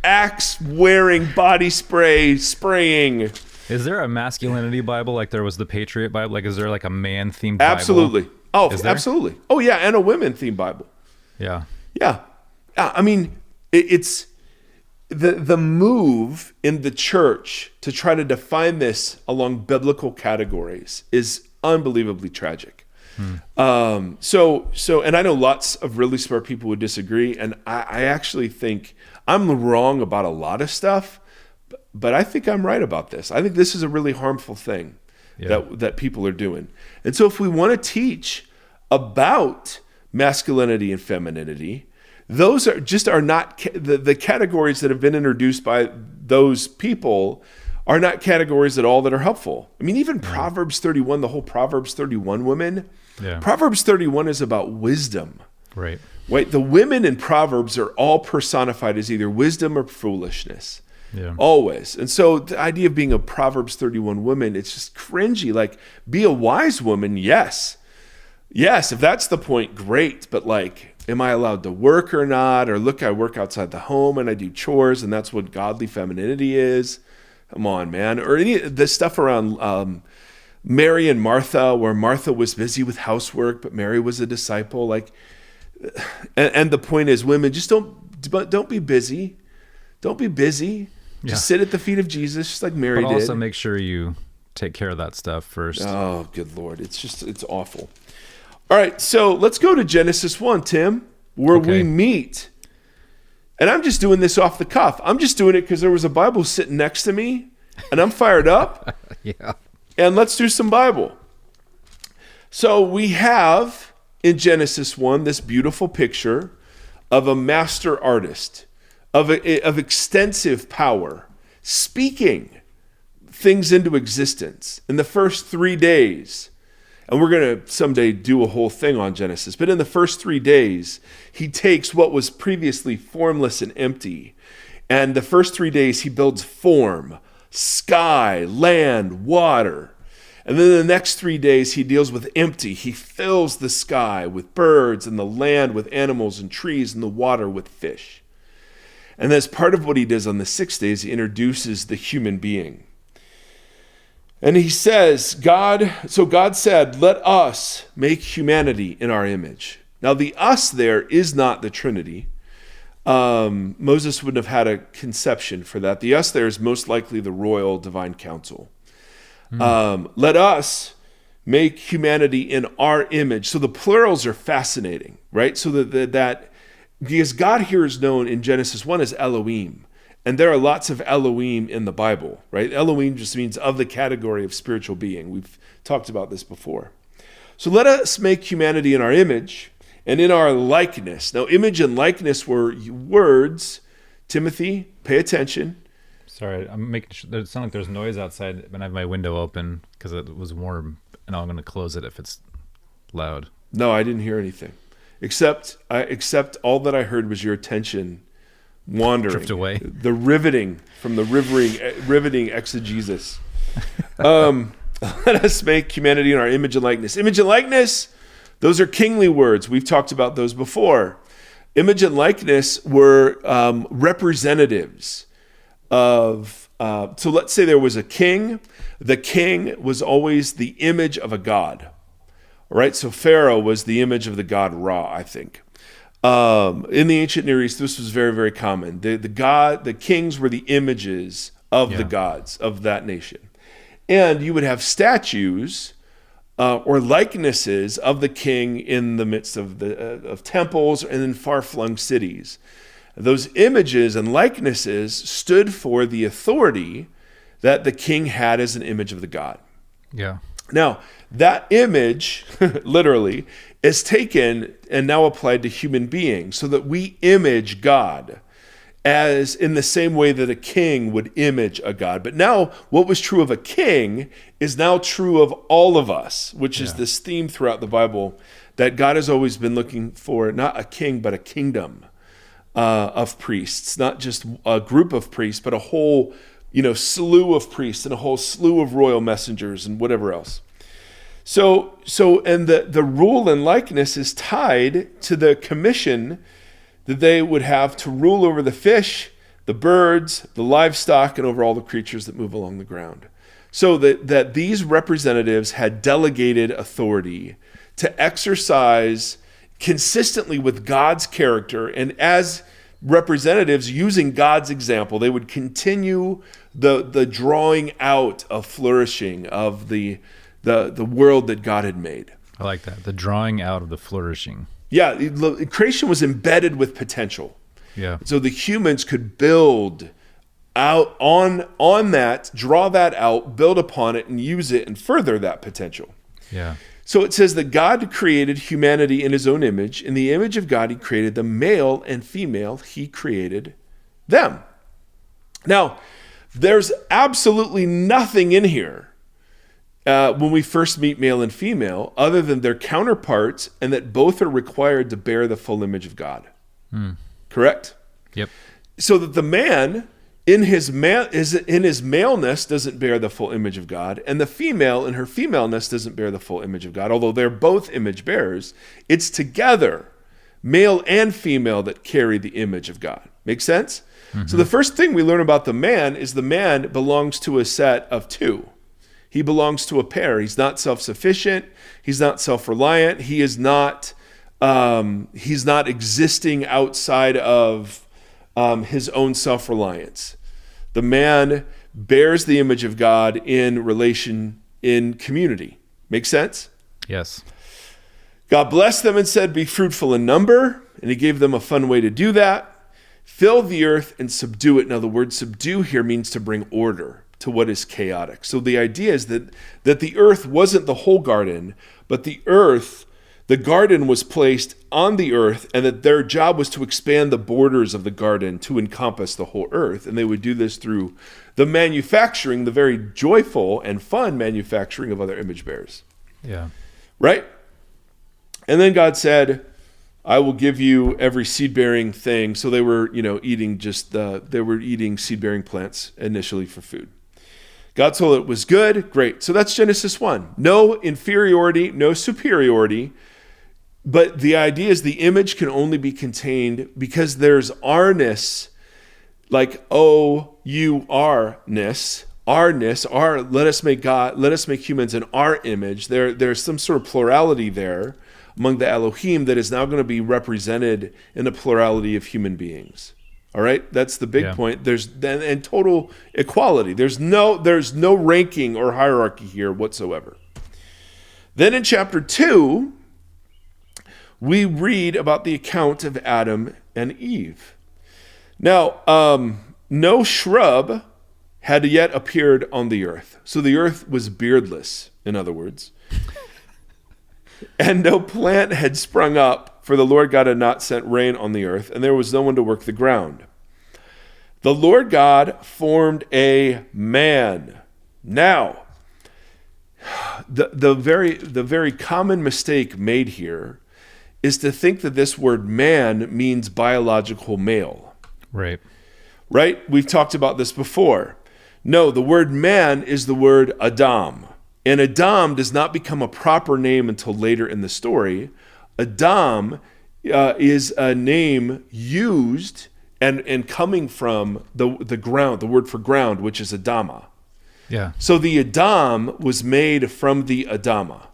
axe-wearing, body spraying. Is there a masculinity Bible like there was the Patriot Bible? Like, is there like a man-themed Bible? Absolutely. Oh, absolutely. Oh, yeah, and a women-themed Bible. Yeah. I mean, it's the move in the church to try to define this along biblical categories is unbelievably tragic. So, and I know lots of really smart people would disagree, and I actually think I'm wrong about a lot of stuff, but I think I'm right about this. I think this is a really harmful thing that people are doing. And so if we want to teach about masculinity and femininity, those are not the categories that have been introduced by those people are not categories at all that are helpful. I mean, even Proverbs 31, the whole Proverbs 31 women, Proverbs 31 is about wisdom. Right. The women in Proverbs are all personified as either wisdom or foolishness. Yeah. Always. And so the idea of being a Proverbs 31 woman, it's just cringy. Like, be a wise woman, yes. Yes, if that's the point, great. But like, am I allowed to work or not? Or look, I work outside the home and I do chores and that's what godly femininity is. Come on, man. Or any of the stuff around Mary and Martha, where Martha was busy with housework, but Mary was a disciple. Like, and the point is, women, just don't be busy. Don't be busy. Just sit at the feet of Jesus, just like Mary did. But also make sure you take care of that stuff first. Oh, good Lord. It's awful. All right, so let's go to Genesis 1, Tim, where we meet. And I'm just doing this off the cuff. I'm just doing it because there was a Bible sitting next to me, and I'm fired up. And let's do some Bible. So we have, in Genesis 1, this beautiful picture of a master artist, of extensive power, speaking things into existence in the first 3 days. And we're going to someday do a whole thing on Genesis. But in the first 3 days, he takes what was previously formless and empty. And the first 3 days, he builds form, sky, land, water. And then the next 3 days, he deals with empty. He fills the sky with birds and the land with animals and trees and the water with fish. And as part of what he does on the 6 days, he introduces the human being. And he says, God said, let us make humanity in our image. Now the us there is not the Trinity. Moses wouldn't have had a conception for that. The us there is most likely the royal divine council. Let us make humanity in our image. So the plurals are fascinating, right? So that because God here is known in Genesis 1 as Elohim. And there are lots of Elohim in the Bible, right? Elohim just means of the category of spiritual being. We've talked about this before. So let us make humanity in our image and in our likeness. Now, image and likeness were words. Timothy, pay attention. Sorry, I'm making sure. It sounds like there's noise outside when I have my window open because it was warm, and I'm going to close it if it's loud. No, I didn't hear anything, except all that I heard was your attention wandering, drift away. The riveting from the riveting exegesis. Let us make humanity in our image and likeness. Image and likeness, those are kingly words. We've talked about those before. Image and likeness were representatives of. So let's say there was a king. The king was always the image of a god. All right. So Pharaoh was the image of the god Ra, I think. In the ancient Near East, this was very, very common. The kings were the images of the gods of that nation. And you would have statues or likenesses of the king in the midst of temples and in far-flung cities. Those images and likenesses stood for the authority that the king had as an image of the god. Yeah. Now, that image, literally, is taken and now applied to human beings so that we image God as in the same way that a king would image a god. But now what was true of a king is now true of all of us, which is this theme throughout the Bible that God has always been looking for, not a king, but a kingdom of priests, not just a group of priests, but a whole, slew of priests and a whole slew of royal messengers and whatever else. So the rule and likeness is tied to the commission that they would have to rule over the fish, the birds, the livestock, and over all the creatures that move along the ground. So that these representatives had delegated authority to exercise consistently with God's character, and as representatives using God's example, they would continue the drawing out of flourishing of the world that God had made. I like that. The drawing out of the flourishing. Yeah, creation was embedded with potential. Yeah. So the humans could build out on that, draw that out, build upon it, and use it and further that potential. Yeah. So it says that God created humanity in his own image. In the image of God, he created them, male and female, he created them. Now, there's absolutely nothing in here when we first meet male and female, other than their counterparts, and that both are required to bear the full image of God. Correct? Yep. So that the man in his maleness doesn't bear the full image of God, and the female in her femaleness doesn't bear the full image of God, although they're both image bearers. It's together, male and female, that carry the image of God. Make sense? Mm-hmm. So the first thing we learn about the man is the man belongs to a set of two. He belongs to a pair. He's not self-sufficient. He's not self-reliant. He is not. He's not existing outside of his own self-reliance. The man bears the image of God in relation, in community. Make sense? Yes. God blessed them and said, "Be fruitful in number," and he gave them a fun way to do that. Fill the earth and subdue it. Now, the word subdue here means to bring order to what is chaotic. So the idea is that the earth wasn't the whole garden, but the garden was placed on the earth, and that their job was to expand the borders of the garden to encompass the whole earth. And they would do this through the manufacturing, the very joyful and fun manufacturing of other image bearers. Yeah. Right? And then God said, "I will give you every seed-bearing thing." So they were, eating eating seed-bearing plants initially for food. God told it was good. Great. So that's Genesis 1. No inferiority, no superiority. But the idea is the image can only be contained because there's R-ness, like O-U-R-ness, let us make humans in our image. There's some sort of plurality there among the Elohim that is now going to be represented in a plurality of human beings. All right, that's the big point. There's and total equality. There's no ranking or hierarchy here whatsoever. Then in chapter 2, we read about the account of Adam and Eve. Now, no shrub had yet appeared on the earth, so the earth was beardless. In other words, and no plant had sprung up. For the Lord God had not sent rain on the earth, and there was no one to work the ground. The Lord God formed a man. Now, the very common mistake made here is to think that this word man means biological male. Right. Right? We've talked about this before. No, the word man is the word Adam. And Adam does not become a proper name until later in the story. Adam is a name used and coming from the ground, the word for ground, which is Adama. Yeah. So the Adam was made from the Adama,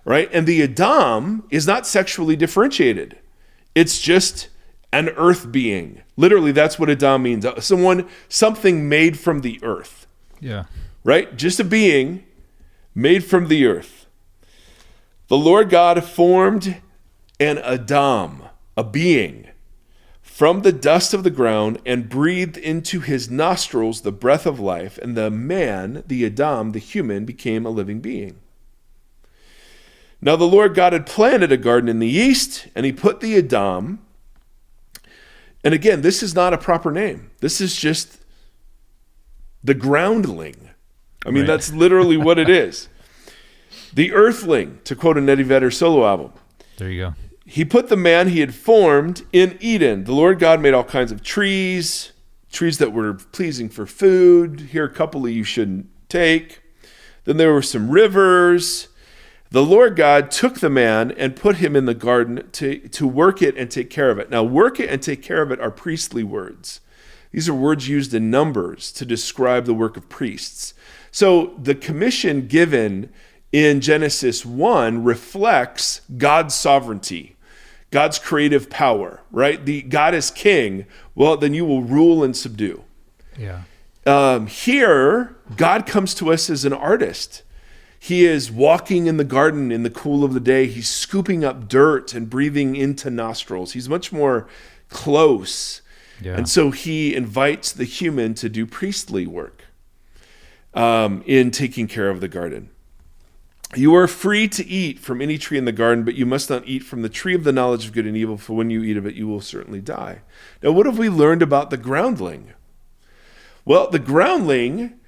right? And the Adam is not sexually differentiated. It's just an earth being. Literally, that's what Adam means. Something made from the earth. Yeah. Right? Just a being made from the earth. The Lord God formed an Adam, a being, from the dust of the ground and breathed into his nostrils the breath of life, and the man, the Adam, the human, became a living being. Now the Lord God had planted a garden in the east, and he put the Adam, and again, this is not a proper name. This is just the groundling. I mean, That's literally what it is. The earthling, to quote an Eddie Vedder solo album. There you go. He put the man he had formed in Eden. The Lord God made all kinds of trees that were pleasing for food. Here, a couple of you shouldn't take. Then there were some rivers. The Lord God took the man and put him in the garden to work it and take care of it. Now, work it and take care of it are priestly words. These are words used in Numbers to describe the work of priests. So the commission given in Genesis 1 reflects God's sovereignty, God's creative power, right? God is king. Well, then you will rule and subdue. Yeah. Here, God comes to us as an artist. He is walking in the garden in the cool of the day. He's scooping up dirt and breathing into nostrils. He's much more close. Yeah. And so he invites the human to do priestly work in taking care of the garden. You are free to eat from any tree in the garden, but you must not eat from the tree of the knowledge of good and evil, for when you eat of it, you will certainly die. Now, what have we learned about the groundling? Well, the groundling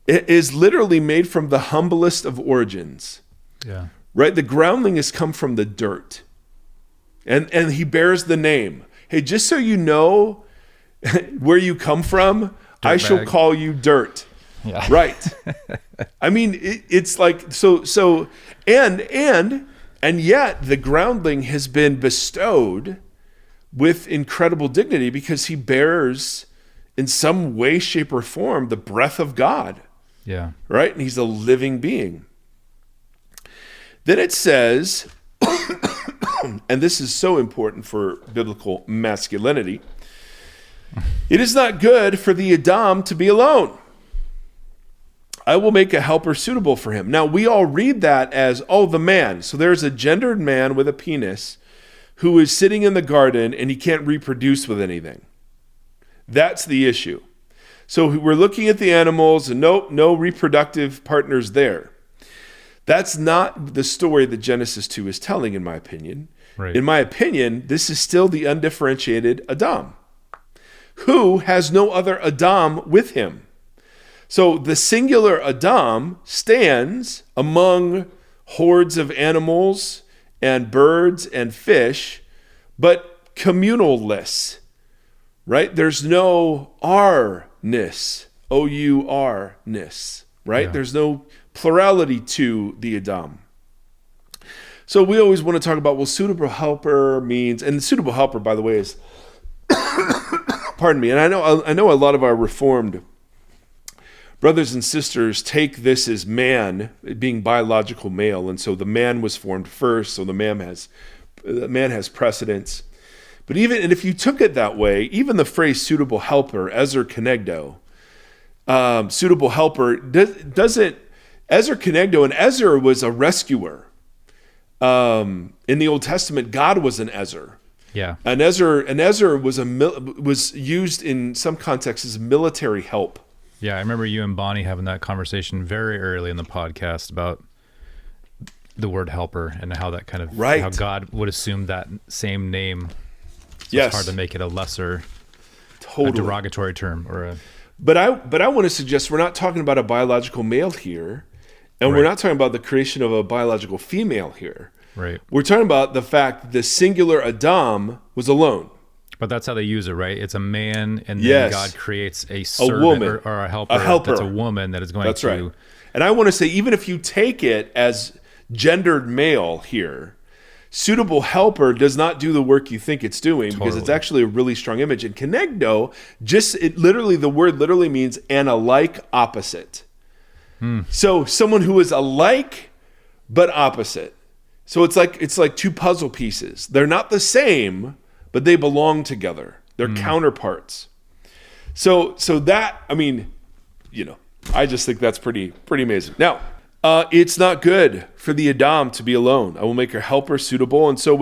is literally made from the humblest of origins. Yeah. Right? The groundling has come from the dirt. And he bears the name. Hey, just so you know where you come from, I shall call you dirt. Yeah. Right. I mean, it's like, so, and yet the groundling has been bestowed with incredible dignity because he bears in some way, shape, or form the breath of God. Yeah. Right? And he's a living being. Then it says, and this is so important for biblical masculinity, it is not good for the Adam to be alone. I will make a helper suitable for him. Now, we all read that as, the man. So there's a gendered man with a penis who is sitting in the garden and he can't reproduce with anything. That's the issue. So we're looking at the animals and no reproductive partners there. That's not the story that Genesis 2 is telling, in my opinion. Right. In my opinion, this is still the undifferentiated Adam, who has no other Adam with him. So the singular Adam stands among hordes of animals and birds and fish, but communal-less, right? There's no R-ness, O-U-R-ness, right? Yeah. There's no plurality to the Adam. So we always want to talk about, suitable helper means, and the suitable helper, by the way, is, pardon me, and I know a lot of our Reformed brothers and sisters take this as man being biological male, and so the man was formed first, so the man has precedence. But and if you took it that way, even the phrase suitable helper, ezer kenegdo, suitable helper, doesn't, ezer kenegdo, and ezer was a rescuer. In the Old Testament, God was an ezer. Yeah. An ezer was used in some contexts as military help. Yeah, I remember you and Bonnie having that conversation very early in the podcast about the word helper and how that kind of, how God would assume that same name. So Yes. It's hard to make it a lesser, Totally. a derogatory term or a... But I want to suggest we're not talking about a biological male here, and we're not talking about the creation of a biological female here. Right. We're talking about the fact that the singular Adam was alone. But that's how they use it, right? It's a man, and then Yes. God creates a servant woman. or a helper. That's a woman that is going That's to... right. And I want to say, even if you take it as gendered male here, suitable helper does not do the work you think it's doing because it's actually a really strong image. And kenegdo, the word literally means an alike opposite. So someone who is alike but opposite. So it's like two puzzle pieces. They're not the same, but they belong together. They're counterparts. So that, I mean, I just think that's pretty amazing. Now, it's not good for the Adam to be alone. I will make her helper suitable. And so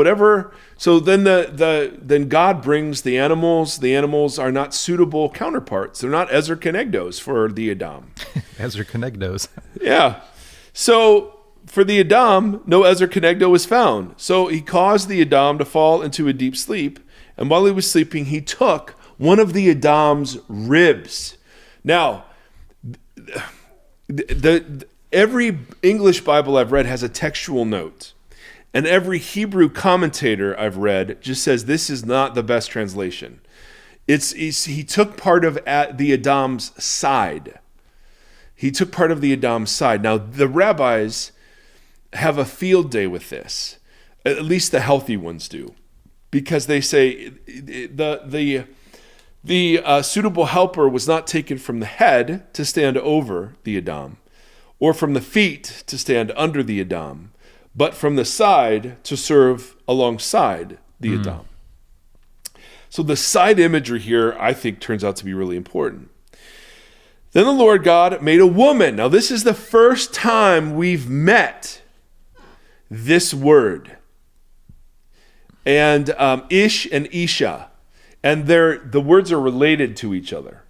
then God brings the animals. The animals are not suitable counterparts. They're not Ezer Kenegdos for the Adam. Ezer Kenegdos. Yeah. So for the Adam, no Ezer Kenegdo was found. So he caused the Adam to fall into a deep sleep. And while he was sleeping, he took one of the Adam's ribs. Now, every English Bible I've read has a textual note. And every Hebrew commentator I've read just says this is not the best translation. He took part of the Adam's side. He took part of the Adam's side. Now, the rabbis have a field day with this. At least the healthy ones do. Because they say the suitable helper was not taken from the head to stand over the Adam, or from the feet to stand under the Adam, but from the side to serve alongside the Adam. So the side imagery here, I think, turns out to be really important. Then the Lord God made a woman. Now this is the first time we've met this word. And Ish and Isha. And the words are related to each other.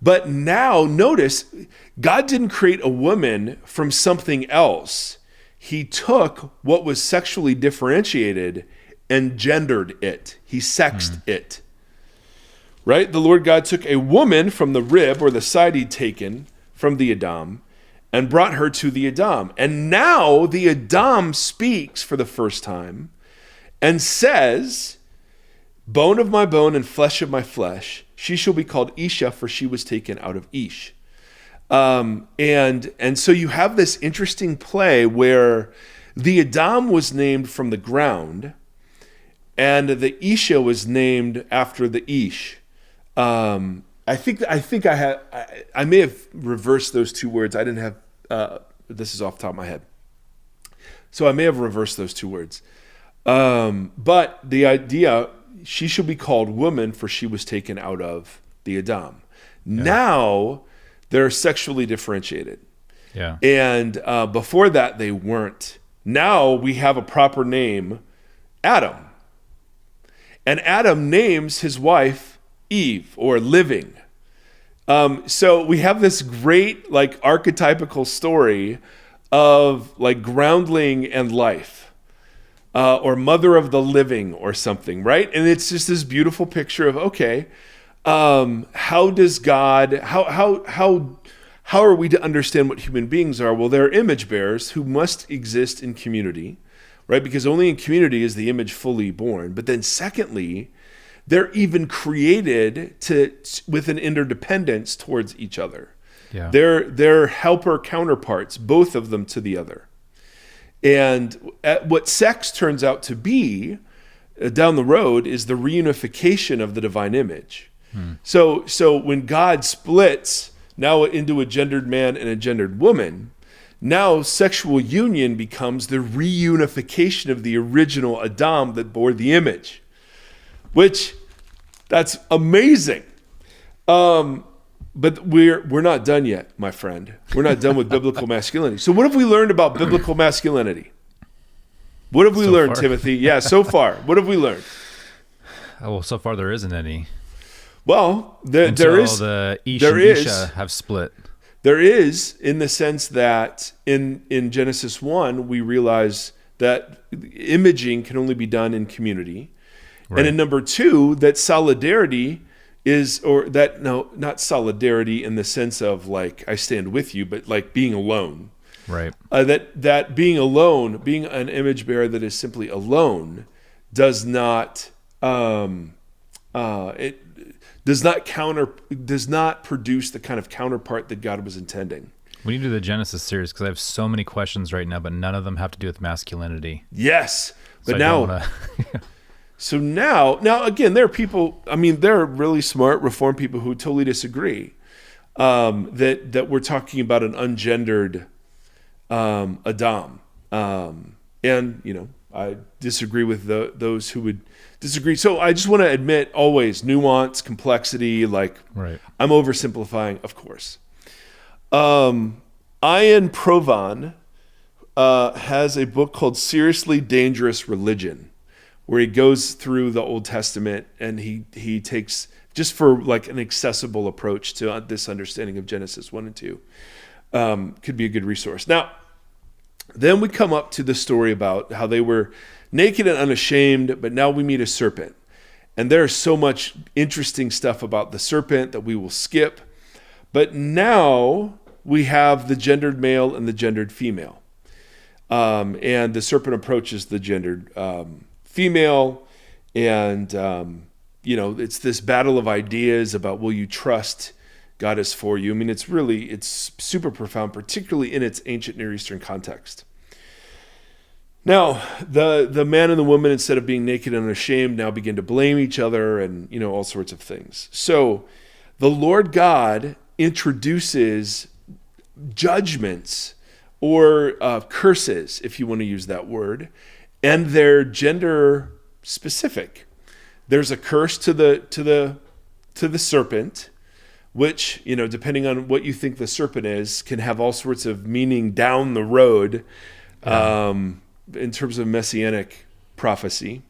But now, notice, God didn't create a woman from something else. He took what was sexually differentiated and gendered it. He sexed it. Right? The Lord God took a woman from the rib or the side he'd taken from the Adam and brought her to the Adam. And now the Adam speaks for the first time and says, bone of my bone and flesh of my flesh, she shall be called Isha, for she was taken out of Ish. And so you have this interesting play where the Adam was named from the ground, and the Isha was named after the Ish. I think I may have reversed those two words. I didn't have this is off the top of my head, so I may have reversed those two words. But the idea, she shall be called woman, for she was taken out of the Adam. Yeah. Now they're sexually differentiated. Yeah. And before that, they weren't. Now we have a proper name, Adam. And Adam names his wife Eve, or living. So we have this great, archetypical story of groundling and life. Or mother of the living or something, right? And it's just this beautiful picture of, okay, how does God, how are we to understand what human beings are? Well, they're image bearers who must exist in community, right? Because only in community is the image fully born. But then secondly, they're even created with an interdependence towards each other. Yeah. They're helper counterparts, both of them to the other. And what sex turns out to be down the road is the reunification of the divine image. So when God splits now into a gendered man and a gendered woman, now sexual union becomes the reunification of the original Adam that bore the image, which that's amazing. But we're not done yet, my friend. We're not done with biblical masculinity. So what have we learned about biblical masculinity? What have we learned, far? Timothy? Yeah, so far. What have we learned? Well, so far there isn't any. Well, there is. The Ish and Isha have split. There is, in the sense that in Genesis 1, we realize that imaging can only be done in community. Right. And in number 2, that solidarity not solidarity in the sense of I stand with you, but being alone. Right. That being alone, being an image bearer that is simply alone, does not does not produce the kind of counterpart that God was intending. We need to do the Genesis series because I have so many questions right now, but none of them have to do with masculinity. Yes, but So now again, there are people, there are really smart Reformed people who totally disagree that we're talking about an ungendered Adam. And, I disagree with those who would disagree. So I just want to admit always nuance, complexity, like Right. I'm oversimplifying, of course. Ian Provan has a book called Seriously Dangerous Religion, where he goes through the Old Testament and he takes, just for like an accessible approach to this understanding of Genesis 1 and 2, could be a good resource. Now, then we come up to the story about how they were naked and unashamed, but now we meet a serpent. And there's so much interesting stuff about the serpent that we will skip. But now we have the gendered male and the gendered female. And the serpent approaches the gendered female. And, it's this battle of ideas about, will you trust God is for you? I mean, it's super profound, particularly in its ancient Near Eastern context. Now, the man and the woman, instead of being naked and unashamed, now begin to blame each other and, all sorts of things. So the Lord God introduces judgments or curses, if you want to use that word, and they're gender specific. There's a curse to the serpent, which, depending on what you think the serpent is, can have all sorts of meaning down the road in terms of messianic prophecy.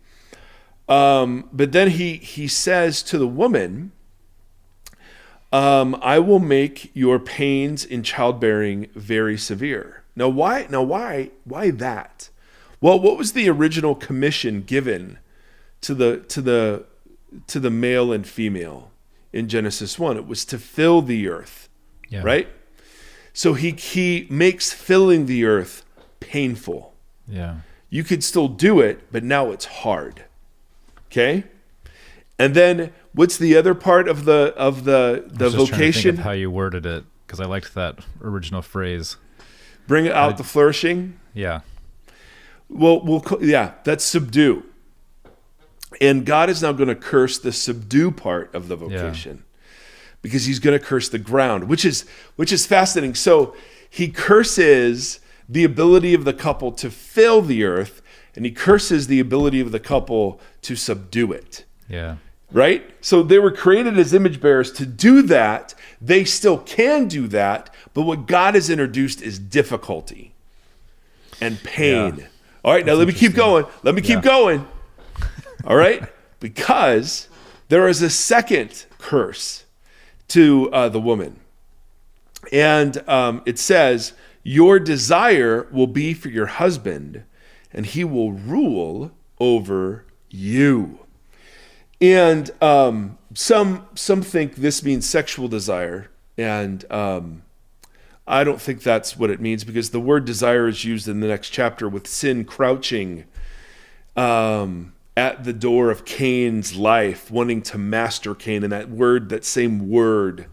But then he says to the woman, I will make your pains in childbearing very severe. Now, why that? Well, what was the original commission given to the male and female in Genesis 1? It was to fill the earth, right? So he makes filling the earth painful. Yeah. You could still do it, but now it's hard. Okay? And then what's the other part of the I was just vocation? trying to think of how you worded it, because I liked that original phrase. Bring out the flourishing. Yeah. Well, that's subdue. And God is now going to curse the subdue part of the vocation, because he's going to curse the ground, which is fascinating. So he curses the ability of the couple to fill the earth, and he curses the ability of the couple to subdue it. Yeah. Right? So they were created as image bearers to do that. They still can do that, but what God has introduced is difficulty and pain. Yeah. All right, now let me keep going. Keep going. All right? Because there is a second curse to the woman. And it says, your desire will be for your husband, and he will rule over you. And some think this means sexual desire, and I don't think that's what it means, because the word desire is used in the next chapter with sin crouching at the door of Cain's life, wanting to master Cain, and that same word,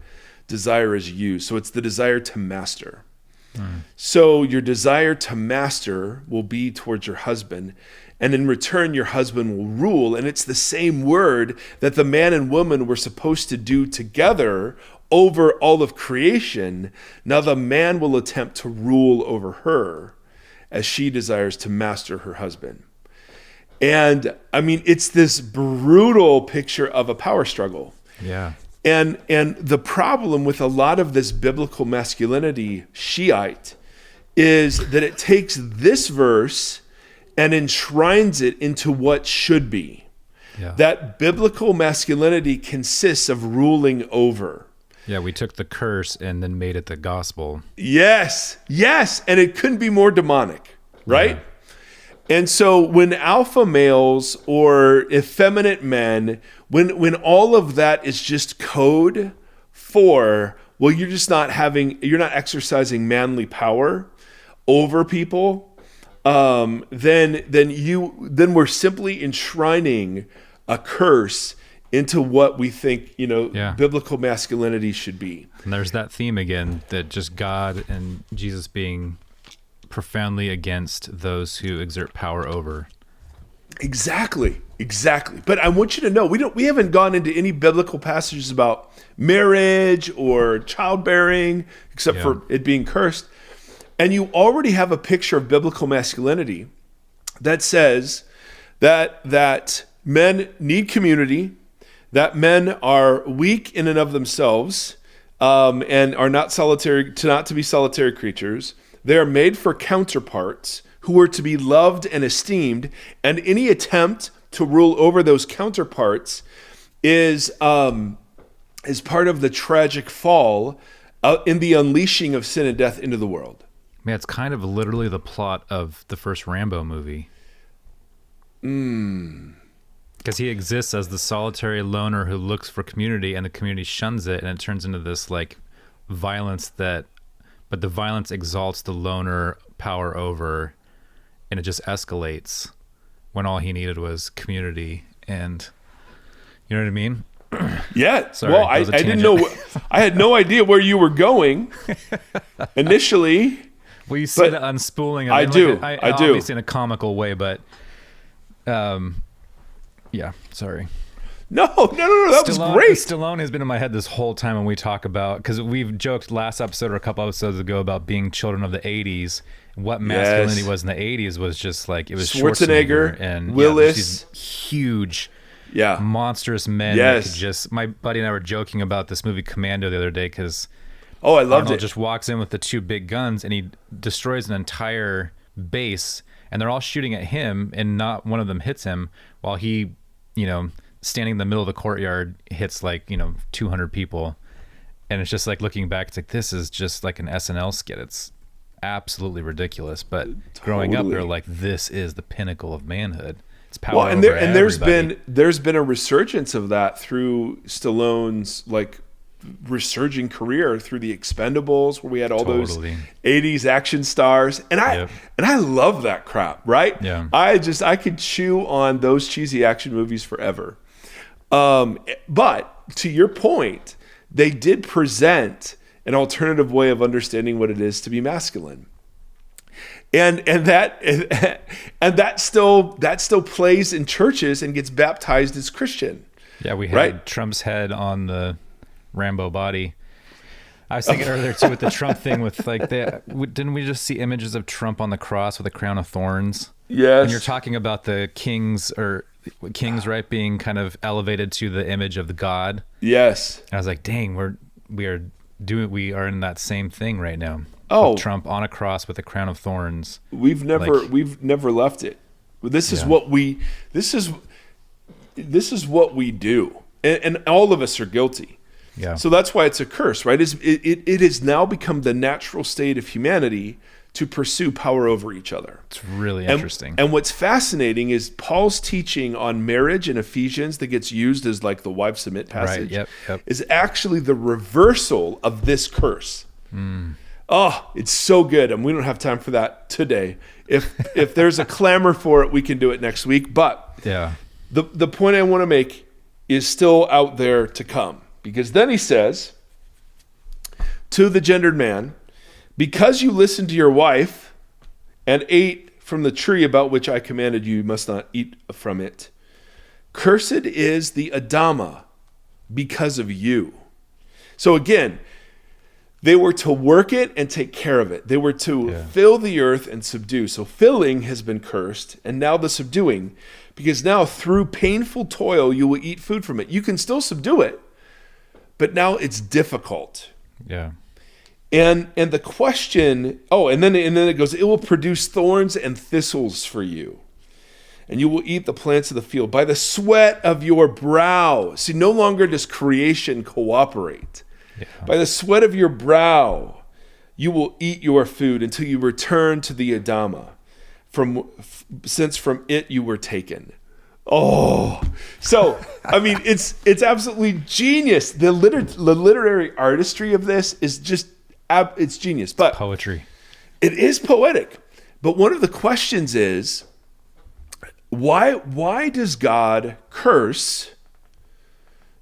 desire, is used. So it's the desire to master. So your desire to master will be towards your husband, and in return your husband will rule. And it's the same word that the man and woman were supposed to do together over all of creation. Now the man will attempt to rule over her as she desires to master her husband. And I mean, it's this brutal picture of a power struggle. Yeah. And the problem with a lot of this biblical masculinity Shiite is that it takes this verse and enshrines it into what should be. Yeah. That biblical masculinity consists of ruling over. Yeah, we took the curse and then made it the gospel. Yes, and it couldn't be more demonic, right? Yeah. And so when alpha males or effeminate men, when all of that is just code for, well, you're not exercising manly power over people, then we're simply enshrining a curse into what we think, biblical masculinity should be. And there's that theme again, that just God and Jesus being profoundly against those who exert power over. Exactly. But I want you to know, we haven't gone into any biblical passages about marriage or childbearing, except for it being cursed. And you already have a picture of biblical masculinity that says that men need community, that men are weak in and of themselves, and are not to be solitary creatures. They are made for counterparts who are to be loved and esteemed, and any attempt to rule over those counterparts is part of the tragic fall in the unleashing of sin and death into the world. Man, it's kind of literally the plot of the first Rambo movie. Because he exists as the solitary loner who looks for community, and the community shuns it, and it turns into this like violence but the violence exalts the loner power over, and it just escalates when all he needed was community. And you know what I mean? Yeah. Sorry, well, I didn't know. I had no idea where you were going initially. Well, you see the unspooling of it. I do. Obviously in a comical way, but yeah, sorry. No, that was great. Stallone has been in my head this whole time when we talk about, because we've joked last episode or a couple episodes ago about being children of the 80s. What masculinity was in the 80s was just like, it was Schwarzenegger and Willis. These huge, monstrous men. That could just, my buddy and I were joking about this movie Commando the other day, because I loved Arnold it. just walks in with the two big guns and he destroys an entire base, and they're all shooting at him, and not one of them hits him, while he, standing in the middle of the courtyard, hits 200 people. And it's just like, looking back, it's like, this is just like an SNL skit. It's absolutely ridiculous. But growing up, they're like, this is the pinnacle of manhood. It's power over everybody. And there's been a resurgence of that through Stallone's resurging career, through the Expendables, where we had all those 80s action stars, and I love that crap, right? Yeah. I could chew on those cheesy action movies forever. But to your point, they did present an alternative way of understanding what it is to be masculine. And that still plays in churches and gets baptized as Christian. Yeah, we had Trump's head on the Rambo body. I was thinking earlier too with the Trump thing, with didn't we just see images of Trump on the cross with a crown of thorns? Yes. And you're talking about the kings, right, being kind of elevated to the image of the God. Yes. And I was like, dang, we are in that same thing right now. Oh, with Trump on a cross with a crown of thorns. We've never left it. This is what we do, and all of us are guilty. Yeah. So that's why it's a curse, right? It has now become the natural state of humanity to pursue power over each other. It's really interesting. And what's fascinating is Paul's teaching on marriage in Ephesians, that gets used as like the wife submit passage, Yep. is actually the reversal of this curse. Oh, it's so good. And we don't have time for that today. If there's a clamor for it, we can do it next week. But the point I want to make is still out there to come. Because then he says to the gendered man, because you listened to your wife and ate from the tree about which I commanded you must not eat from it, cursed is the Adamah because of you. So again, they were to work it and take care of it. They were to fill the earth and subdue. So filling has been cursed, and now the subduing, because now through painful toil you will eat food from it. You can still subdue it, but now it's difficult. Yeah. And the question, and then it goes, it will produce thorns and thistles for you, and you will eat the plants of the field by the sweat of your brow. See, no longer does creation cooperate. Yeah. By the sweat of your brow, you will eat your food until you return to the Adamah, since from it you were taken. Oh, so I mean, it's absolutely genius. The literary artistry of this is just it's genius. But poetry. It is poetic. But one of the questions is, why does God curse?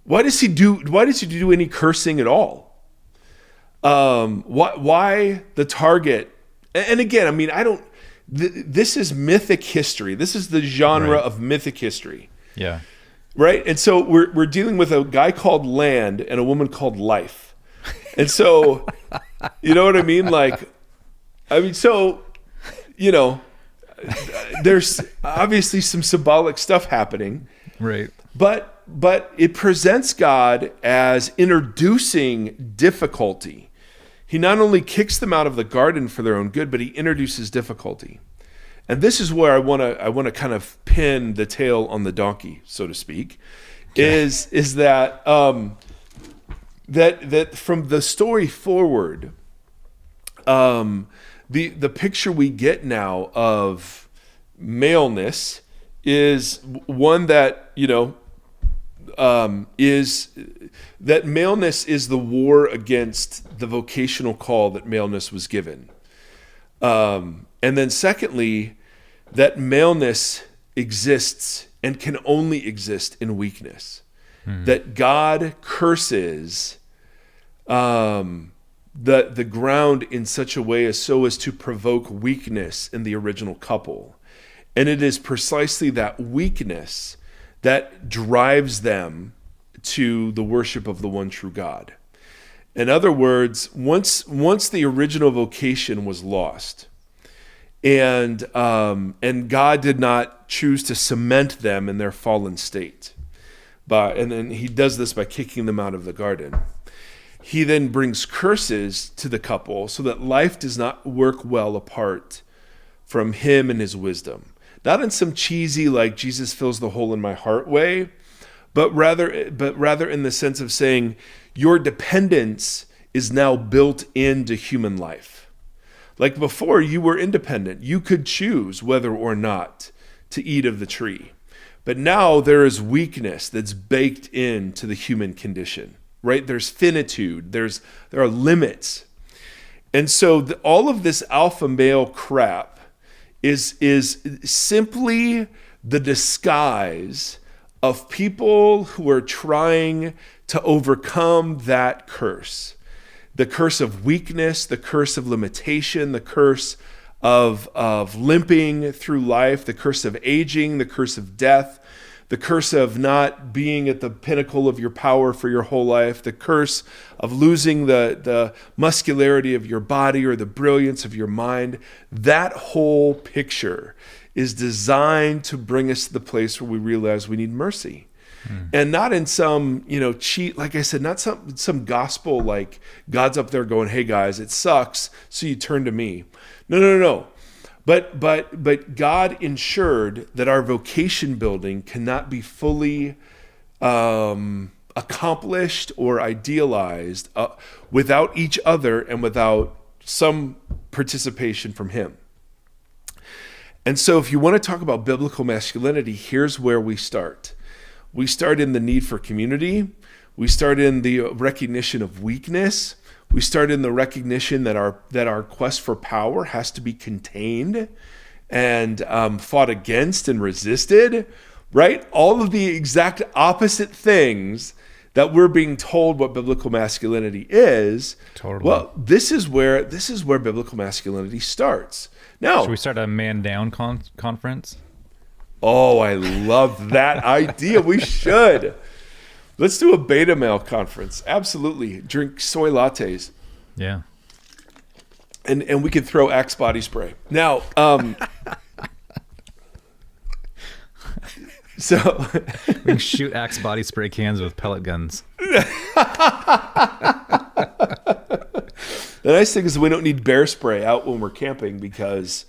Why does he do any cursing at all? Why the target? And again, I mean, this is mythic history. This is the genre of mythic history. Yeah. Right? And so we're dealing with a guy called Land and a woman called Life. And so, you know what I mean? there's obviously some symbolic stuff happening, Right. but it presents God as introducing difficulty. He not only kicks them out of the garden for their own good, but he introduces difficulty. And this is where I want to kind of pin the tail on the donkey, so to speak, is that that from the story forward, the picture we get now of maleness is one that, is that maleness is the war against the vocational call that maleness was given. And then secondly, that maleness exists and can only exist in weakness. That God curses the ground in such a way as to provoke weakness in the original couple. And it is precisely that weakness that drives them to the worship of the one true God. In other words, once the original vocation was lost, and God did not choose to cement them in their fallen state, and then he does this by kicking them out of the garden. He then brings curses to the couple so that life does not work well apart from him and his wisdom. Not in some cheesy, like Jesus fills the hole in my heart way, but rather in the sense of saying your dependence is now built into human life. Like before, you were independent. You could choose whether or not to eat of the tree. But now there is weakness that's baked into the human condition, right? There's finitude. There are limits. And so all of this alpha male crap is simply the disguise of people who are trying to overcome that curse. The curse of weakness, the curse of limitation, the curse of limping through life, the curse of aging, the curse of death, the curse of not being at the pinnacle of your power for your whole life, the curse of losing the muscularity of your body or the brilliance of your mind. That whole picture is designed to bring us to the place where we realize we need mercy. And not in some, cheat, like I said, not some gospel like God's up there going, hey guys, it sucks, so you turn to me. No. But God ensured that our vocation building cannot be fully accomplished or idealized without each other and without some participation from him. And so if you want to talk about biblical masculinity, here's where we start. We start in the need for community. We start in the recognition of weakness. We start in the recognition that our quest for power has to be contained and fought against and resisted, right? All of the exact opposite things that we're being told what biblical masculinity is. Totally. Well, this is where biblical masculinity starts. Now, should we start a man down conference? Oh, I love that idea. We should. Let's do a beta male conference. Absolutely. Drink soy lattes. Yeah. And we could throw Axe body spray. Now, so we can shoot Axe body spray cans with pellet guns. The nice thing is we don't need bear spray out when we're camping because,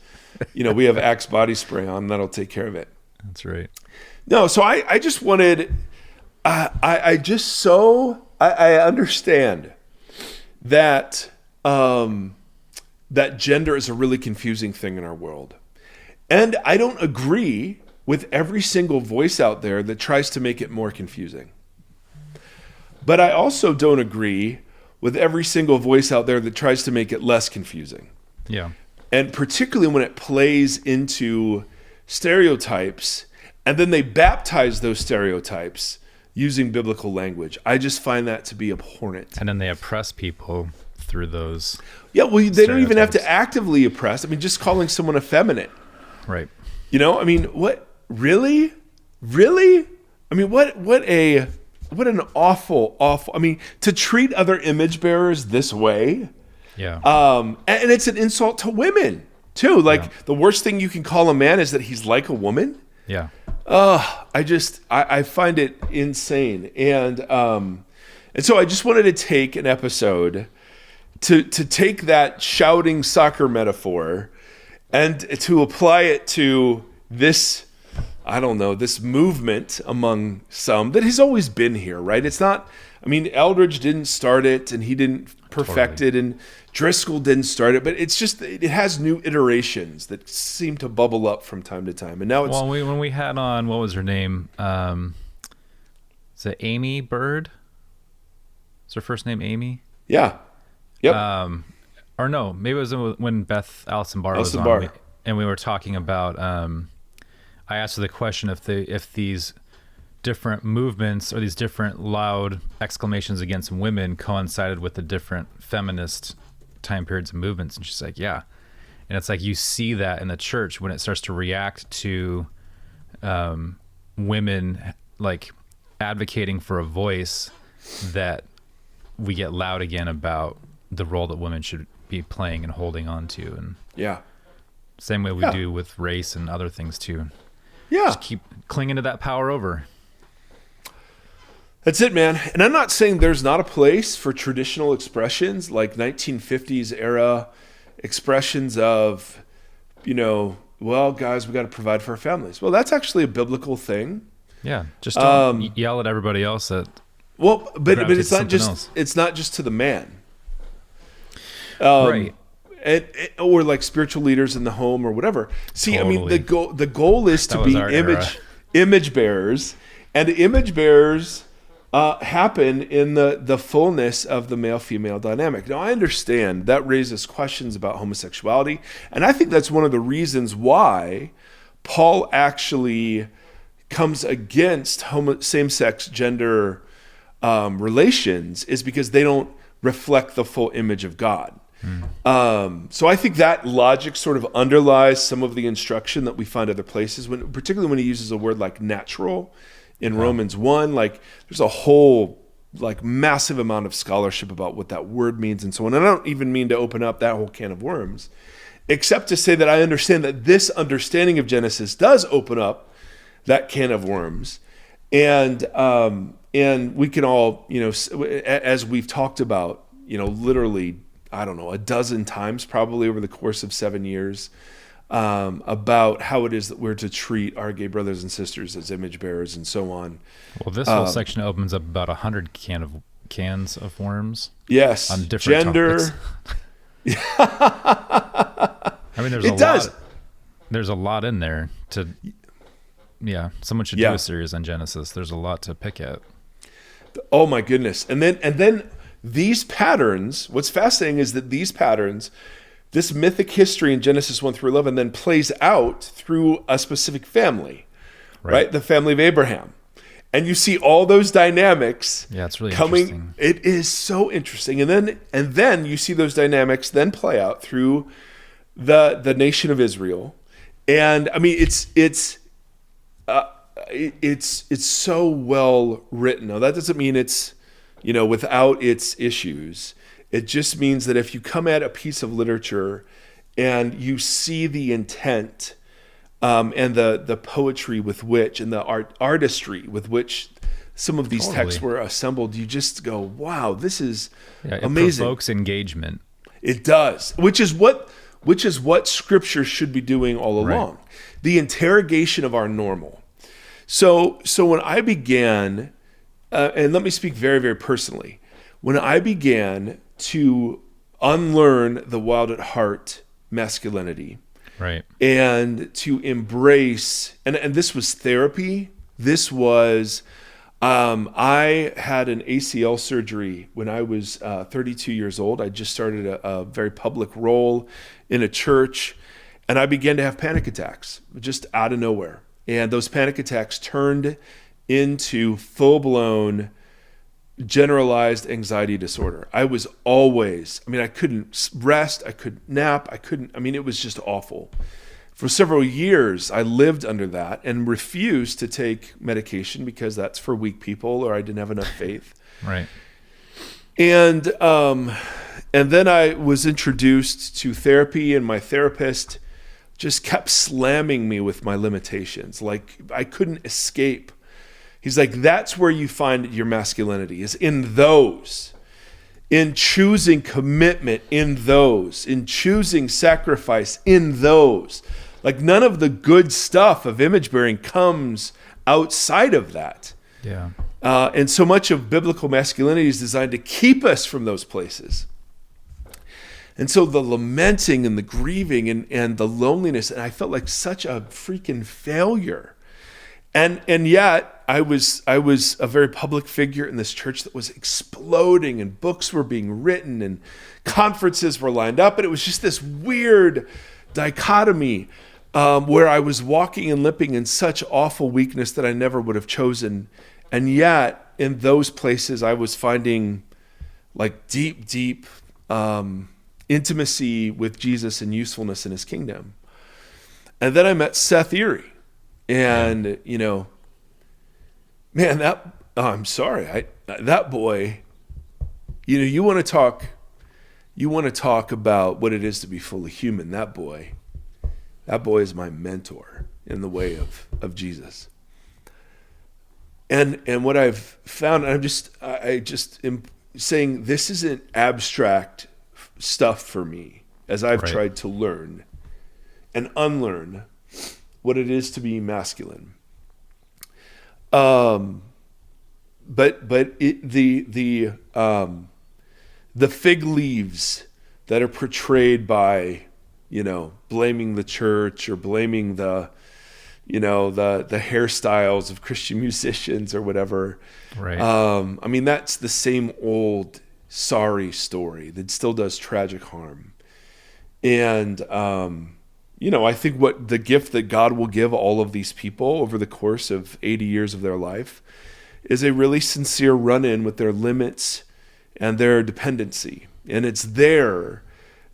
we have Axe body spray on. That'll take care of it. That's right. No, so I just wanted, I understand that that gender is a really confusing thing in our world. And I don't agree with every single voice out there that tries to make it more confusing. But I also don't agree with every single voice out there that tries to make it less confusing. Yeah. And particularly when it plays into stereotypes, and then they baptize those stereotypes using biblical language. I just find that to be abhorrent. And then they oppress people through those. Yeah, well, they don't even have to actively oppress. I mean, just calling someone effeminate. Right. What? Really? I mean, what an awful. I mean, to treat other image bearers this way. Yeah. And it's an insult to women too. Like the worst thing you can call a man is that he's like a woman. Yeah. I find it insane. And so I just wanted to take an episode to take that shouting soccer metaphor and to apply it to this, I don't know, this movement among some that has always been here, right? It's not, I mean, Eldridge didn't start it and he didn't perfect it, and Driscoll didn't start it, but it's just, it has new iterations that seem to bubble up from time to time. And now it's... Well, when we had on, what was her name? Is it Amy Bird? Is her first name Amy? Yeah. Yep. Or no, maybe it was when Allison Barr was on, and we were talking about, I asked her the question if these different movements or these different loud exclamations against women coincided with the different feminist time periods and movements, and she's like, yeah. And it's like you see that in the church when it starts to react to women like advocating for a voice, that we get loud again about the role that women should be playing and holding on to. And same way we do with race and other things too. Just keep clinging to that power over. That's it, man. And I'm not saying there's not a place for traditional expressions like 1950s era expressions of, well, guys, we got to provide for our families. Well, that's actually a biblical thing. Yeah. Just don't yell at everybody else but it's not just to the man. Right. Or like spiritual leaders in the home or whatever. See, Totally. I mean, the goal is to be image bearers, and the image bearers happen in the fullness of the male-female dynamic. Now, I understand that raises questions about homosexuality, and I think that's one of the reasons why Paul actually comes against same-sex gender relations, is because they don't reflect the full image of God. So I think that logic sort of underlies some of the instruction that we find other places, particularly when he uses a word like natural in Romans 1. Like there's a whole like massive amount of scholarship about what that word means and so on. And I don't even mean to open up that whole can of worms, except to say that I understand that this understanding of Genesis does open up that can of worms. And we can all, as we've talked about, literally, I don't know, a dozen times probably over the course of 7 years, about how it is that we're to treat our gay brothers and sisters as image bearers and so on. Well, this whole section opens up about 100 cans of worms. Yes. On different gender. Topics. I mean, there's a lot in there someone should do a series on Genesis. There's a lot to pick at. Oh my goodness. And then these patterns, what's fascinating is that these patterns, this mythic history in Genesis 1 through 11 then plays out through a specific family, right? The family of Abraham. And you see all those dynamics it's really coming. Interesting. It is so interesting. And then you see those dynamics then play out through the nation of Israel. And I mean, it's so well written. Now that doesn't mean it's, without its issues. It just means that if you come at a piece of literature and you see the intent and the poetry with which, and the artistry with which some of these texts were assembled, you just go, wow, this is amazing. It provokes engagement. It does, which is what Scripture should be doing all along. Right. The interrogation of our normal. So when I began, and let me speak very, very personally, when I began to unlearn the wild at heart masculinity, right, and to embrace, and this was therapy. This was, I had an ACL surgery when I was 32 years old. I just started a very public role in a church, and I began to have panic attacks just out of nowhere. And those panic attacks turned into full-blown generalized anxiety disorder. I was always, I couldn't rest, I couldn't nap, it was just awful. For several years, I lived under that and refused to take medication because that's for weak people, or I didn't have enough faith. Right. And then I was introduced to therapy, and my therapist just kept slamming me with my limitations. Like I couldn't escape. He's like, that's where you find your masculinity, is in those, in choosing commitment in those, in choosing sacrifice in those. Like none of the good stuff of image bearing comes outside of that. Yeah. And so much of biblical masculinity is designed to keep us from those places. And so the lamenting and the grieving and the loneliness, and I felt like such a freaking failure. And yet I was a very public figure in this church that was exploding, and books were being written and conferences were lined up. And it was just this weird dichotomy where I was walking and limping in such awful weakness that I never would have chosen. And yet in those places I was finding like deep intimacy with Jesus and usefulness in his kingdom. And then I met Seth Erie, and man, I'm sorry, that boy, you want to talk about what it is to be fully human. That boy is my mentor in the way of Jesus. And what I've found, and I just am saying, this isn't abstract stuff for me as I've tried to learn and unlearn what it is to be masculine. But the fig leaves that are portrayed by, blaming the church or blaming the hairstyles of Christian musicians or whatever. Right. I mean, that's the same old sorry story that still does tragic harm. And, I think what the gift that God will give all of these people over the course of 80 years of their life is a really sincere run-in with their limits and their dependency. And it's there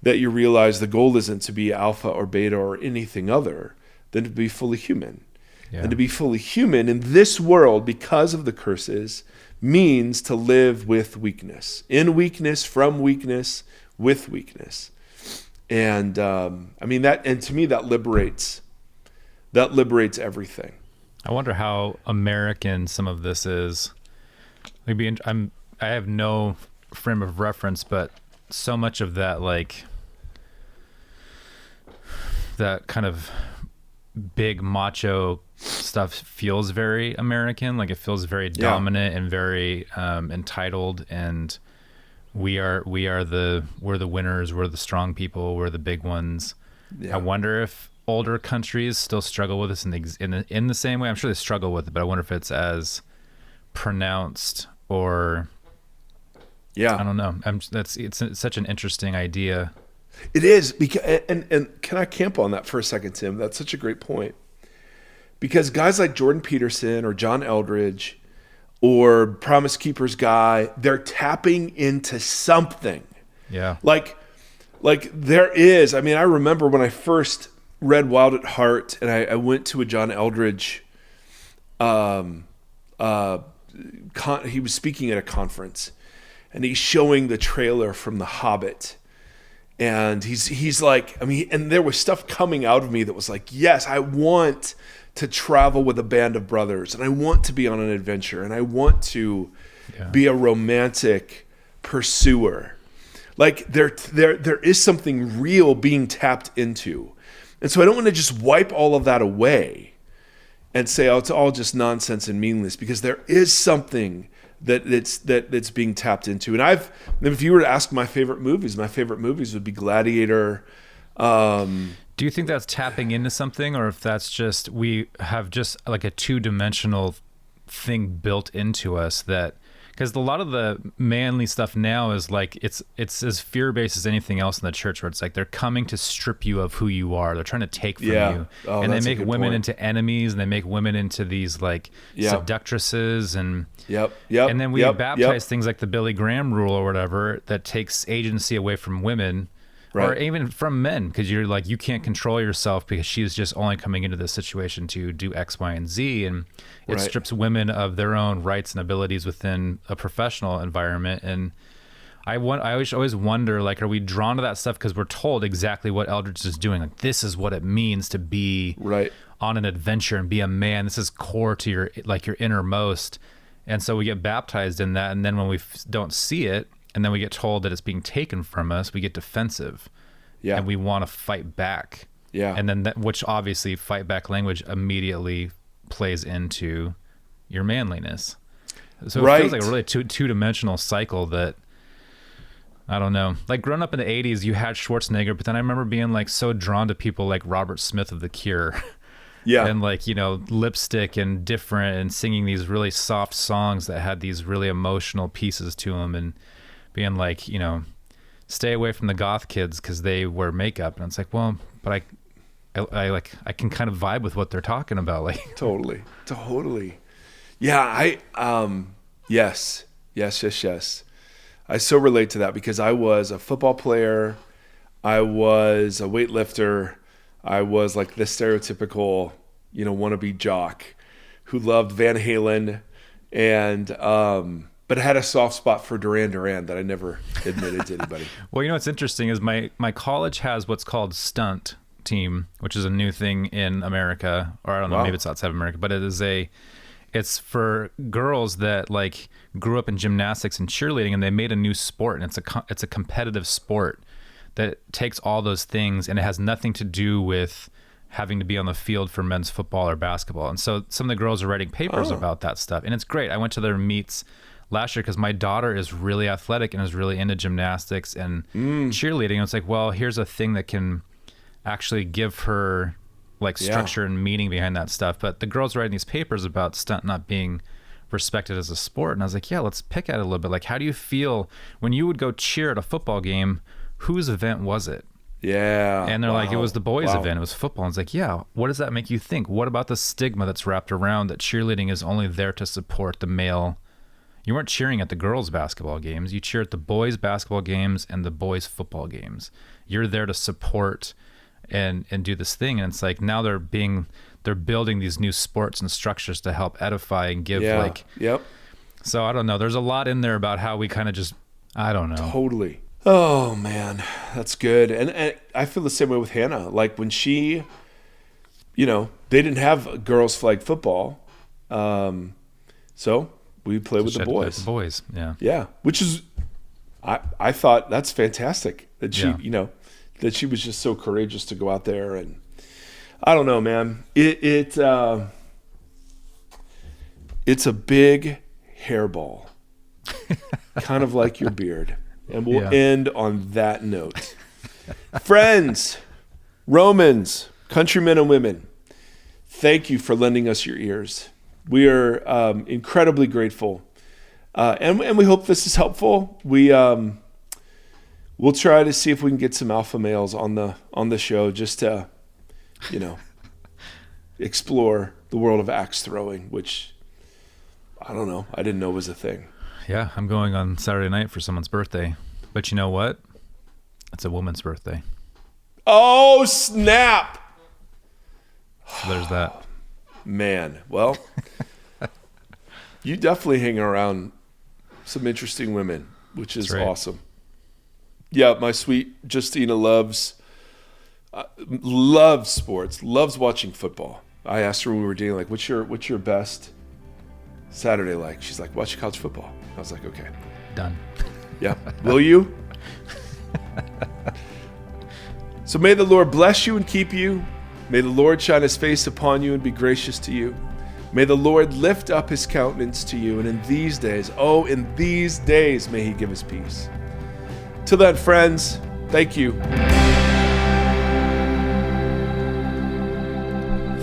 that you realize the goal isn't to be alpha or beta or anything other than to be fully human. Yeah. And to be fully human in this world, because of the curses, means to live with weakness, in weakness, from weakness, with weakness. And and to me that liberates everything. I wonder how American some of this is. Maybe I have no frame of reference, but so much of that, like that kind of big macho stuff feels very American. Like it feels very dominant and very entitled, and we're the winners, we're the strong people, we're the big ones. I wonder if older countries still struggle with this in the same way. I'm sure they struggle with it, but I wonder if it's as pronounced or I don't know. It's such an interesting idea. It is, because and can I camp on that for a second, Tim? That's such a great point. Because guys like Jordan Peterson or John Eldredge or Promise Keepers guy, they're tapping into something. Yeah. Like there is, I remember when I first read Wild at Heart and I went to a John Eldredge, he was speaking at a conference and he's showing the trailer from The Hobbit. And he's like, and there was stuff coming out of me that was like, yes, I want to travel with a band of brothers, and I want to be on an adventure, and I want to be a romantic pursuer. Like there is something real being tapped into. And so I don't want to just wipe all of that away and say, oh, it's all just nonsense and meaningless, because there is something that's being tapped into. And if you were to ask my favorite movies would be Gladiator. Do you think that's tapping into something, or if that's just, we have just like a two-dimensional thing built into us that, because a lot of the manly stuff now is like, it's as fear-based as anything else in the church, where it's like they're coming to strip you of who you are. They're trying to take from you. Oh, and they make women into enemies, and they make women into these like seductresses. And and then we baptize things like the Billy Graham rule or whatever that takes agency away from women. Right. Or even from men, because you're like, you can't control yourself because she's just only coming into this situation to do X, Y, and Z. And it strips women of their own rights and abilities within a professional environment. And I always wonder, like, are we drawn to that stuff because we're told exactly what Eldridge is doing? Like, this is what it means to be on an adventure and be a man. This is core to your innermost. And so we get baptized in that. And then when we don't see it, and then we get told that it's being taken from us, we get defensive. Yeah. And we want to fight back. Yeah. And then which obviously fight back language immediately plays into your manliness. So it feels like a really two-dimensional cycle that, I don't know. Like growing up in the 80s, you had Schwarzenegger, but then I remember being like so drawn to people like Robert Smith of The Cure. Yeah. And like, you know, Lipstick and Different and singing these really soft songs that had these really emotional pieces to them and being like, you know, stay away from the goth kids because they wear makeup. And it's like, well, but I can kind of vibe with what they're talking about. Like Totally. Yeah. Yes. I so relate to that because I was a football player. I was a weightlifter. I was like the stereotypical, you know, wannabe jock who loved Van Halen and, but I had a soft spot for Duran Duran that I never admitted to anybody. Well, you know, what's interesting is my college has what's called stunt team, which is a new thing in America, or I don't know, maybe it's outside of America, but it's for girls that like grew up in gymnastics and cheerleading, and they made a new sport, and it's a competitive sport that takes all those things, and it has nothing to do with having to be on the field for men's football or basketball. And so some of the girls are writing papers about that stuff, and it's great. I went to their meets last year because my daughter is really athletic and is really into gymnastics and cheerleading. And it's like, well, here's a thing that can actually give her like structure and meaning behind that stuff. But the girls writing these papers about stunt not being respected as a sport, and I was like, yeah, let's pick at it a little bit. Like, how do you feel when you would go cheer at a football game? Whose event was it? Yeah. And they're like, it was the boys' event. It was football. And it's like, yeah, what does that make you think? What about the stigma that's wrapped around that cheerleading is only there to support the male? You weren't cheering at the girls' basketball games. You cheer at the boys' basketball games and the boys' football games. You're there to support and do this thing. And it's like now they're building these new sports and structures to help edify and give So I don't know. There's a lot in there about how we kind of just, I don't know. Totally. Oh man, that's good. And I feel the same way with Hannah. Like when she, you know, they didn't have girls flag football. So we play with the boys. The boys, yeah. Yeah, which is, I thought that's fantastic that she, you know, that she was just so courageous to go out there. And I don't know, man. It's a big hairball, kind of like your beard. And we'll end on that note. Friends, Romans, countrymen and women, thank you for lending us your ears. We are incredibly grateful, and we hope this is helpful. We'll try to see if we can get some alpha males on the show just to, you know, explore the world of axe throwing, which I don't know, I didn't know was a thing. Yeah, I'm going on Saturday night for someone's birthday, but you know what? It's a woman's birthday. Oh snap! So there's that. Man, well, you definitely hang around some interesting women, which is awesome. Yeah, my sweet Justina loves sports, loves watching football. I asked her when we were dating, like, what's your best Saturday like? She's like, watch college football. I was like, okay. Done. Yeah. Will you? So may the Lord bless you and keep you. May the Lord shine his face upon you and be gracious to you. May the Lord lift up his countenance to you. And in these days, may he give us peace. Till then, friends, thank you.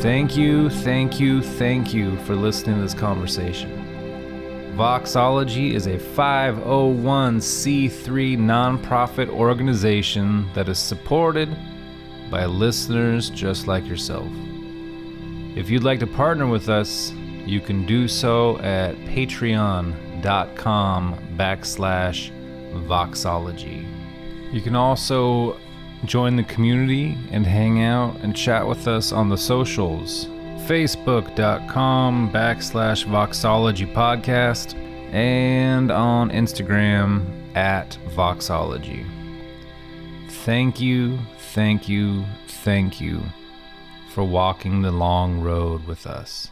Thank you for listening to this conversation. Voxology is a 501c3 nonprofit organization that is supported by listeners just like yourself. If you'd like to partner with us, you can do so at patreon.com/Voxology. You can also join the community and hang out and chat with us on the socials. Facebook.com/Voxology Podcast and on Instagram at Voxology. Thank you, thank you, thank you for walking the long road with us.